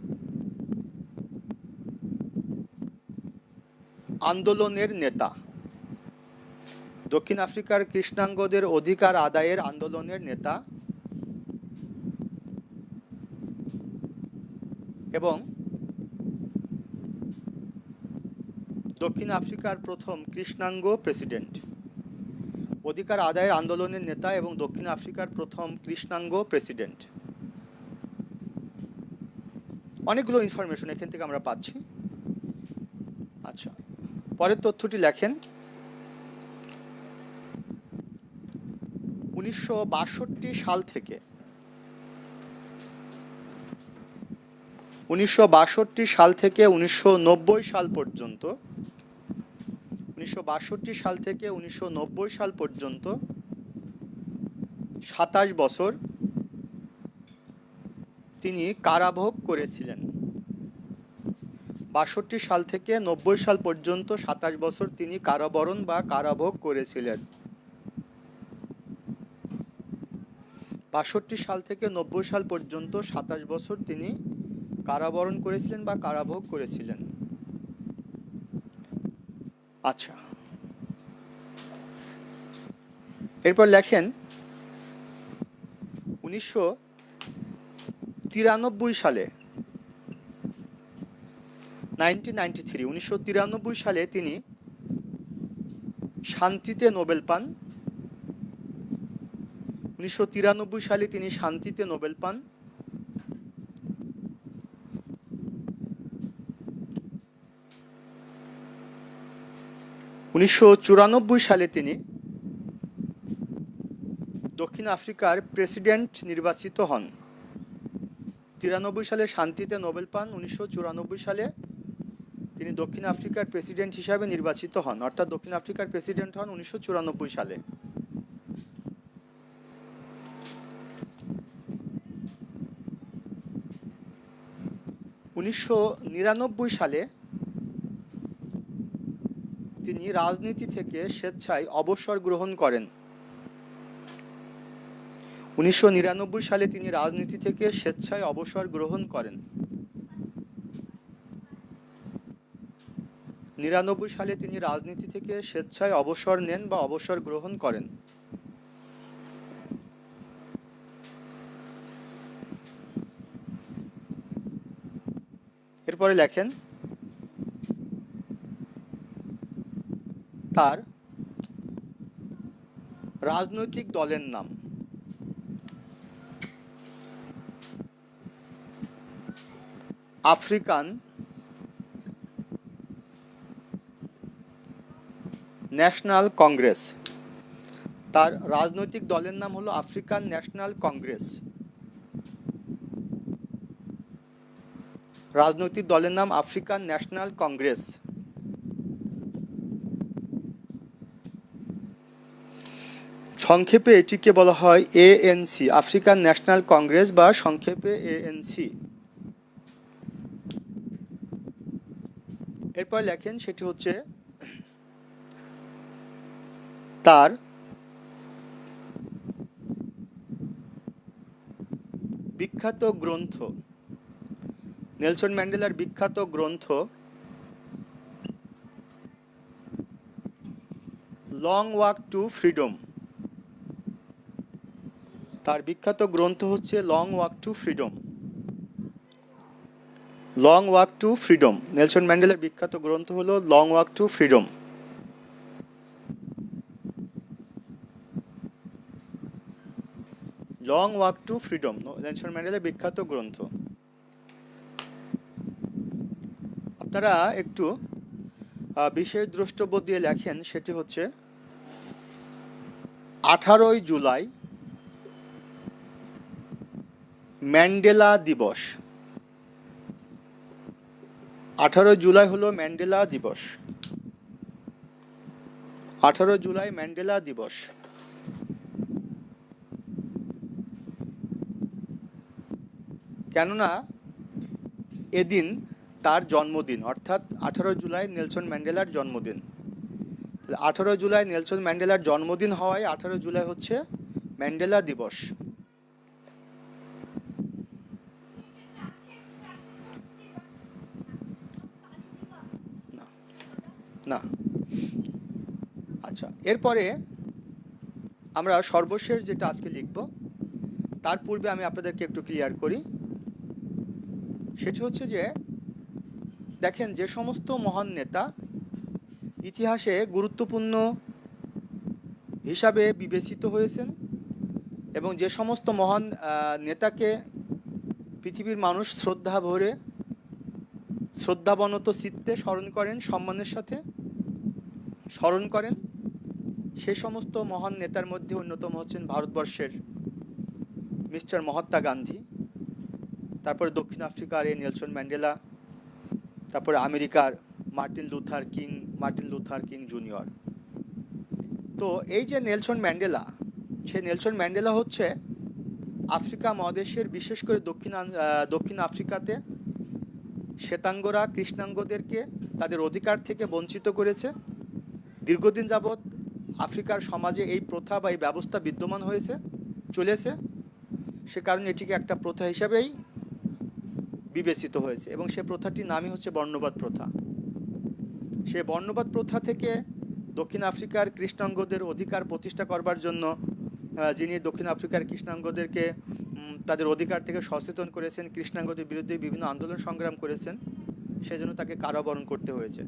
আন্দোলনের নেতা। দক্ষিণ আফ্রিকার কৃষ্ণাঙ্গদের অধিকার আদায়ের আন্দোলনের নেতা এবং দক্ষিণ আফ্রিকার প্রথম কৃষ্ণাঙ্গ প্রেসিডেন্ট। অধিকার আদায়ের আন্দোলনের নেতা এবং দক্ষিণ আফ্রিকার প্রথম কৃষ্ণাঙ্গ প্রেসিডেন্ট। অনেকগুলো ইনফরমেশন এখান থেকে আমরা পাচ্ছি। আচ্ছা, পরের তথ্যটি লেখেন 1962 সাল থেকে 1990 সাল পর্যন্ত 27 বছর তিনি কারাভোগ করেছিলেন। 62 সাল থেকে 90 সাল পর্যন্ত 27 বছর তিনি কারাবরণ বা কারাভোগ করেছিলেন। 62 সাল থেকে 90 সাল পর্যন্ত 27 বছর তিনি কারাবরণ করেছিলেন বা কারাভোগ করেছিলেন। আচ্ছা, এরপর লেখেন 1993 সালে 1993 সালে তিনি শান্তিতে নোবেল পান। 1993 সালে তিনি শান্তিতে নোবেল পান। 1994 সালে তিনি দক্ষিণ আফ্রিকার প্রেসিডেন্ট নির্বাচিত হন। 93 সালে শান্তিতে নোবেল পান, 1994 সালে তিনি দক্ষিণ আফ্রিকার প্রেসিডেন্ট হিসাবে নির্বাচিত হন, অর্থাৎ দক্ষিণ আফ্রিকার প্রেসিডেন্ট হন 1994 সালে। (1999 সালে তিনি রাজনীতি থেকে স্বেচ্ছায় অবসর গ্রহণ করেন। 1999 সালে তিনি রাজনীতি থেকে স্বেচ্ছায় অবসর গ্রহণ করেন। 99 সালে তিনি রাজনীতি থেকে স্বেচ্ছায় অবসর নেন বা অবসর গ্রহণ করেন। এরপরে লেখেন তার রাজনৈতিক দলের নাম। African national Congress. তার রাজনৈতিক দলের নাম হলো আফ্রিকান ন্যাশনাল কংগ্রেস। রাজনৈতিক দলের নাম আফ্রিকান ন্যাশনাল কংগ্রেস। সংক্ষেপে এটিকে বলা হয় এএনসি, আফ্রিকান ন্যাশনাল কংগ্রেস, বা সংক্ষেপে এএনসি। এরপর লেখেন সেটি হচ্ছে তার বিখ্যাত গ্রন্থ, নেলসন ম্যান্ডেলার বিখ্যাত গ্রন্থ লং ওয়াক টু ফ্রিডম। তার বিখ্যাত গ্রন্থ হচ্ছে long walk two freedom. Long walk two freedom, Nelson ম্যান্ডেলার বিখ্যাত গ্রন্থ হলো long walk two freedom. Long walk two freedom, Nelson ম্যান্ডেলার বিখ্যাত গ্রন্থ। আপনারা একটু বিশেষ দ্রষ্টব্য দিয়ে লেখেন, সেটি হচ্ছে 18 জুলাই ম্যান্ডেলা দিবস। 18 জুলাই হলো ম্যান্ডেলা দিবস। 18 জুলাই ম্যান্ডেলা দিবস। কেননা এদিন তার জন্মদিন, অর্থাৎ 18 জুলাই নেলসন ম্যান্ডেলার জন্মদিন। 18 জুলাই নেলসন ম্যান্ডেলার জন্মদিন হওয়ায় 18 জুলাই হচ্ছে ম্যান্ডেলা দিবস। না, আচ্ছা, এরপরে আমরা সর্বশেষ যেটা আজকে লিখব, তার পূর্বে আমি আপনাদেরকে একটু ক্লিয়ার করি। সেটি হচ্ছে যে দেখেন, যে সমস্ত মহান নেতা ইতিহাসে গুরুত্বপূর্ণ হিসাবে বিবেচিত হয়েছেন এবং যে সমস্ত মহান নেতাকে পৃথিবীর মানুষ শ্রদ্ধা ভরে, শ্রদ্ধাবনত চিত্তে স্মরণ করেন, সম্মানের সাথে স্মরণ করেন, সেই সমস্ত মহান নেতার মধ্যে অন্যতম হচ্ছেন ভারতবর্ষের মিস্টার মহাত্মা গান্ধী, তারপরে দক্ষিণ আফ্রিকার এই নেলসন ম্যান্ডেলা, তারপরে আমেরিকার মার্টিন লুথার কিং জুনিয়র। তো এই যে নেলসন ম্যান্ডেলা, সেই নেলসন ম্যান্ডেলা হচ্ছে আফ্রিকা মহাদেশের, বিশেষ করে দক্ষিণ আফ্রিকাতে শ্বেতাঙ্গরা কৃষ্ণাঙ্গদেরকে তাদের অধিকার থেকে বঞ্চিত করেছে। দীর্ঘদিন যাবৎ আফ্রিকার সমাজে এই প্রথা বা এই ব্যবস্থা বিদ্যমান চলেছে। সে কারণে এটিকে একটা প্রথা হিসাবেই বিবেচিত হয়েছে এবং সে প্রথাটির নামই হচ্ছে বর্ণবাদ প্রথা। সে বর্ণবাদ প্রথা থেকে দক্ষিণ আফ্রিকার কৃষ্ণাঙ্গদের অধিকার প্রতিষ্ঠা করবার জন্য যিনি দক্ষিণ আফ্রিকার কৃষ্ণাঙ্গদেরকে তাদের অধিকার থেকে সচেতন করেছেন, কৃষ্ণাঙ্গদের বিরুদ্ধে বিভিন্ন আন্দোলন সংগ্রাম করেছেন, সেজন্য তাকে কারাবরণ করতে হয়েছে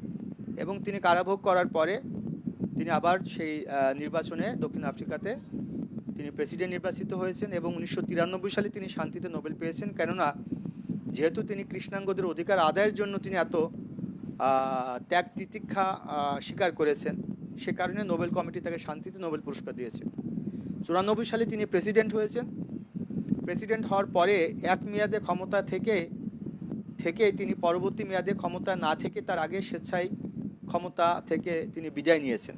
এবং তিনি কারাভোগ করার পরে তিনি আবার সেই নির্বাচনে দক্ষিণ আফ্রিকাতে তিনি প্রেসিডেন্ট নির্বাচিত হয়েছেন এবং 1993 সালে তিনি শান্তিতে নোবেল পেয়েছেন। কেননা যেহেতু তিনি কৃষ্ণাঙ্গদের অধিকার আদায়ের জন্য তিনি এত ত্যাগ তিতিক্ষা স্বীকার করেছেন, সে কারণে নোবেল কমিটি তাকে শান্তিতে নোবেল পুরস্কার দিয়েছে। 94 সালে তিনি প্রেসিডেন্ট হয়েছেন। প্রেসিডেন্ট হওয়ার পরে এক মেয়াদে ক্ষমতা থেকে তিনি পরবর্তী মেয়াদে ক্ষমতা না থেকে তার আগে স্বেচ্ছায় ক্ষমতা থেকে তিনি বিদায় নিয়েছেন।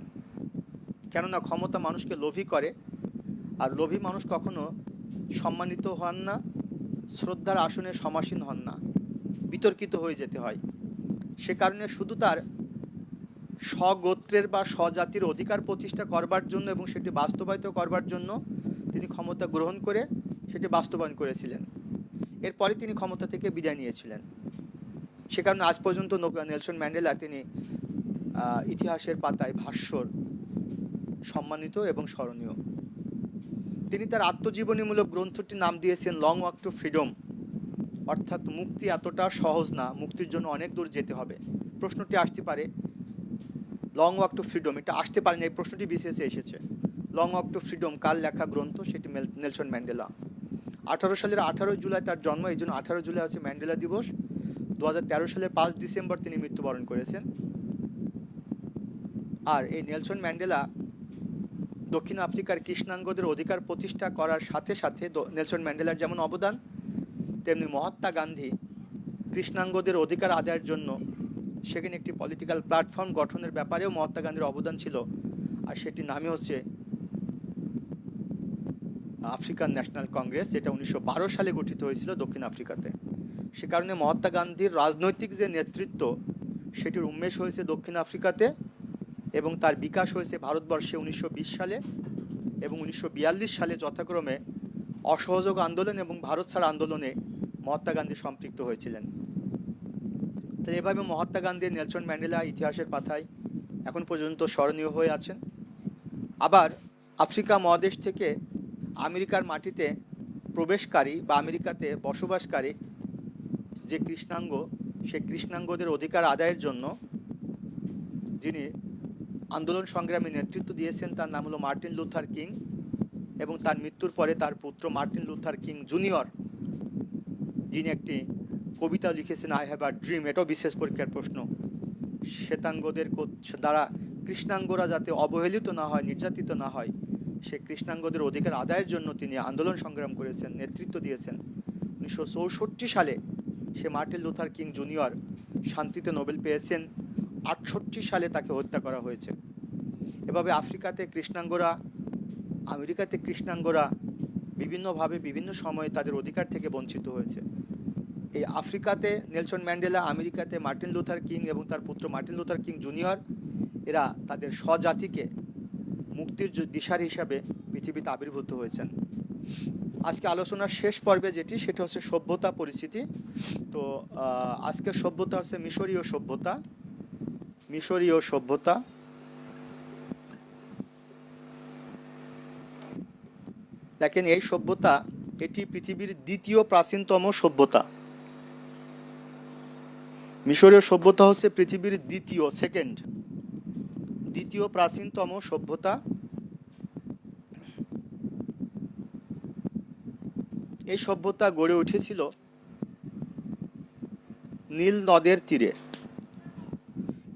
কেননা ক্ষমতা মানুষকে লোভী করে, আর লোভী মানুষ কখনো সম্মানিত হন না, শ্রদ্ধার আসনে সমাসীন হন না, বিতর্কিত হয়ে যেতে হয়। সে কারণে শুধু তার স্বগোত্রের বা স্বজাতির অধিকার প্রতিষ্ঠা করবার জন্য এবং সেটি বাস্তবায়িত করবার জন্য তিনি ক্ষমতা গ্রহণ করে সেটি বাস্তবায়ন করেছিলেন। এরপরে তিনি ক্ষমতা থেকে বিদায় নিয়েছিলেন। সে কারণে আজ পর্যন্ত নেলসন ম্যান্ডেলা তিনি ইতিহাসের পাতায় ভাস্বর সম্মানিত এবং স্মরণীয়। তিনি তার আত্মজীবনীমূলক গ্রন্থটির নাম দিয়েছেন লং ওয়াক টু ফ্রিডম, অর্থাৎ মুক্তি এতটা সহজ না, মুক্তির জন্য অনেক দূর যেতে হবে। প্রশ্নটি আসতে পারে লং ওয়াক টু ফ্রিডম, এটা আসতে পারে না, এই প্রশ্নটি বিসিএসে এসেছে। লং ওয়াক টু ফ্রিডম কার লেখা গ্রন্থ? সেটি নেলসন ম্যান্ডেলা। 18 সালের 18 জুলাই তার জন্ম, এই জন্য 18 জুলাই হচ্ছে ম্যান্ডেলা দিবস। 2013 সালের 5 ডিসেম্বর তিনি মৃত্যুবরণ করেছেন। আর এই নেলসন ম্যান্ডেলা দক্ষিণ আফ্রিকার কৃষ্ণাঙ্গদের অধিকার প্রতিষ্ঠা করার সাথে সাথে নেলসন ম্যান্ডেলার যেমন অবদান, তেমনি মহাত্মা গান্ধী কৃষ্ণাঙ্গদের অধিকার আদায়ের জন্য সেখানে একটি পলিটিক্যাল প্ল্যাটফর্ম গঠনের ব্যাপারেও মহাত্মা গান্ধীর অবদান ছিল। আর সেটি নামে হচ্ছে আফ্রিকান ন্যাশনাল কংগ্রেস, যেটা 1912 সালে গঠিত হয়েছিল দক্ষিণ আফ্রিকাতে। সে কারণে মহাত্মা গান্ধীর রাজনৈতিক যে নেতৃত্ব সেটির উন্মেষ হয়েছে দক্ষিণ আফ্রিকাতে এবং তার বিকাশ হয়েছে ভারতবর্ষে 1920 সালে এবং 1942 সালে যথাক্রমে অসহযোগ আন্দোলন এবং ভারত ছাড় আন্দোলনে মহাত্মা গান্ধী সম্পৃক্ত হয়েছিলেন। তো এভাবে মহাত্মা গান্ধী, নেলসন ম্যান্ডেলা ইতিহাসের পাতায় এখন পর্যন্ত স্মরণীয় হয়ে আছেন। আবার আফ্রিকা মহাদেশ থেকে আমেরিকার মাটিতে প্রবেশকারী বা আমেরিকাতে বসবাসকারী যে কৃষ্ণাঙ্গ, সেই কৃষ্ণাঙ্গদের অধিকার আদায়ের জন্য যিনি আন্দোলন সংগ্রামে নেতৃত্ব দিয়েছেন তার নাম হলো মার্টিন লুথার কিং, এবং তার মৃত্যুর পরে তার পুত্র মার্টিন লুথার কিং জুনিয়র, যিনি একটি কবিতা লিখেছেন আই হ্যাভ আ ড্রিম, এটাও বিশেষ পরীক্ষার প্রশ্ন। শ্বেতাঙ্গদের দ্বারা কৃষ্ণাঙ্গরা যাতে অবহেলিত না হয়, নির্যাতিত না হয়, সে কৃষ্ণাঙ্গদের অধিকার আদায়ের জন্য তিনি আন্দোলন সংগ্রাম করেছেন, নেতৃত্ব দিয়েছেন। 1964 সালে সে মার্টিন লুথার কিং জুনিয়র শান্তিতে নোবেল পেয়েছেন। 68 সালে তাকে হত্যা করা হয়েছে। এভাবে আফ্রিকাতে কৃষ্ণাঙ্গরা, আমেরিকাতে কৃষ্ণাঙ্গরা বিভিন্নভাবে বিভিন্ন সময়ে তাদের অধিকার থেকে বঞ্চিত হয়েছে। এই আফ্রিকাতে নেলসন ম্যান্ডেলা, আমেরিকাতে মার্টিন লুথার কিং এবং তার পুত্র মার্টিন লুথার কিং জুনিয়র, এরা তাদের স্বজাতিকে মুক্তির দিশারি হিসাবে পৃথিবীতে আবির্ভূত হয়েছেন। আজকে আলোচনার শেষ পর্বে যেটি, সেটা হচ্ছে সভ্যতা পরিস্থিতি। তো আজকের সভ্যতা হচ্ছে মিশরীয় সভ্যতা। মিশরীয় সভ্যতা দেখেন, এই সভ্যতা এটি পৃথিবীর দ্বিতীয় প্রাচীনতম সভ্যতা। মিশরীয় সভ্যতা হচ্ছে পৃথিবীর দ্বিতীয় প্রাচীনতম সভ্যতা। এই সভ্যতা গড়ে উঠেছিল নীল নদের তীরে।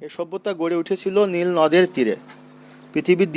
এই সভ্যতা গড়ে উঠেছিল নীল নদের তীরে। পৃথিবীর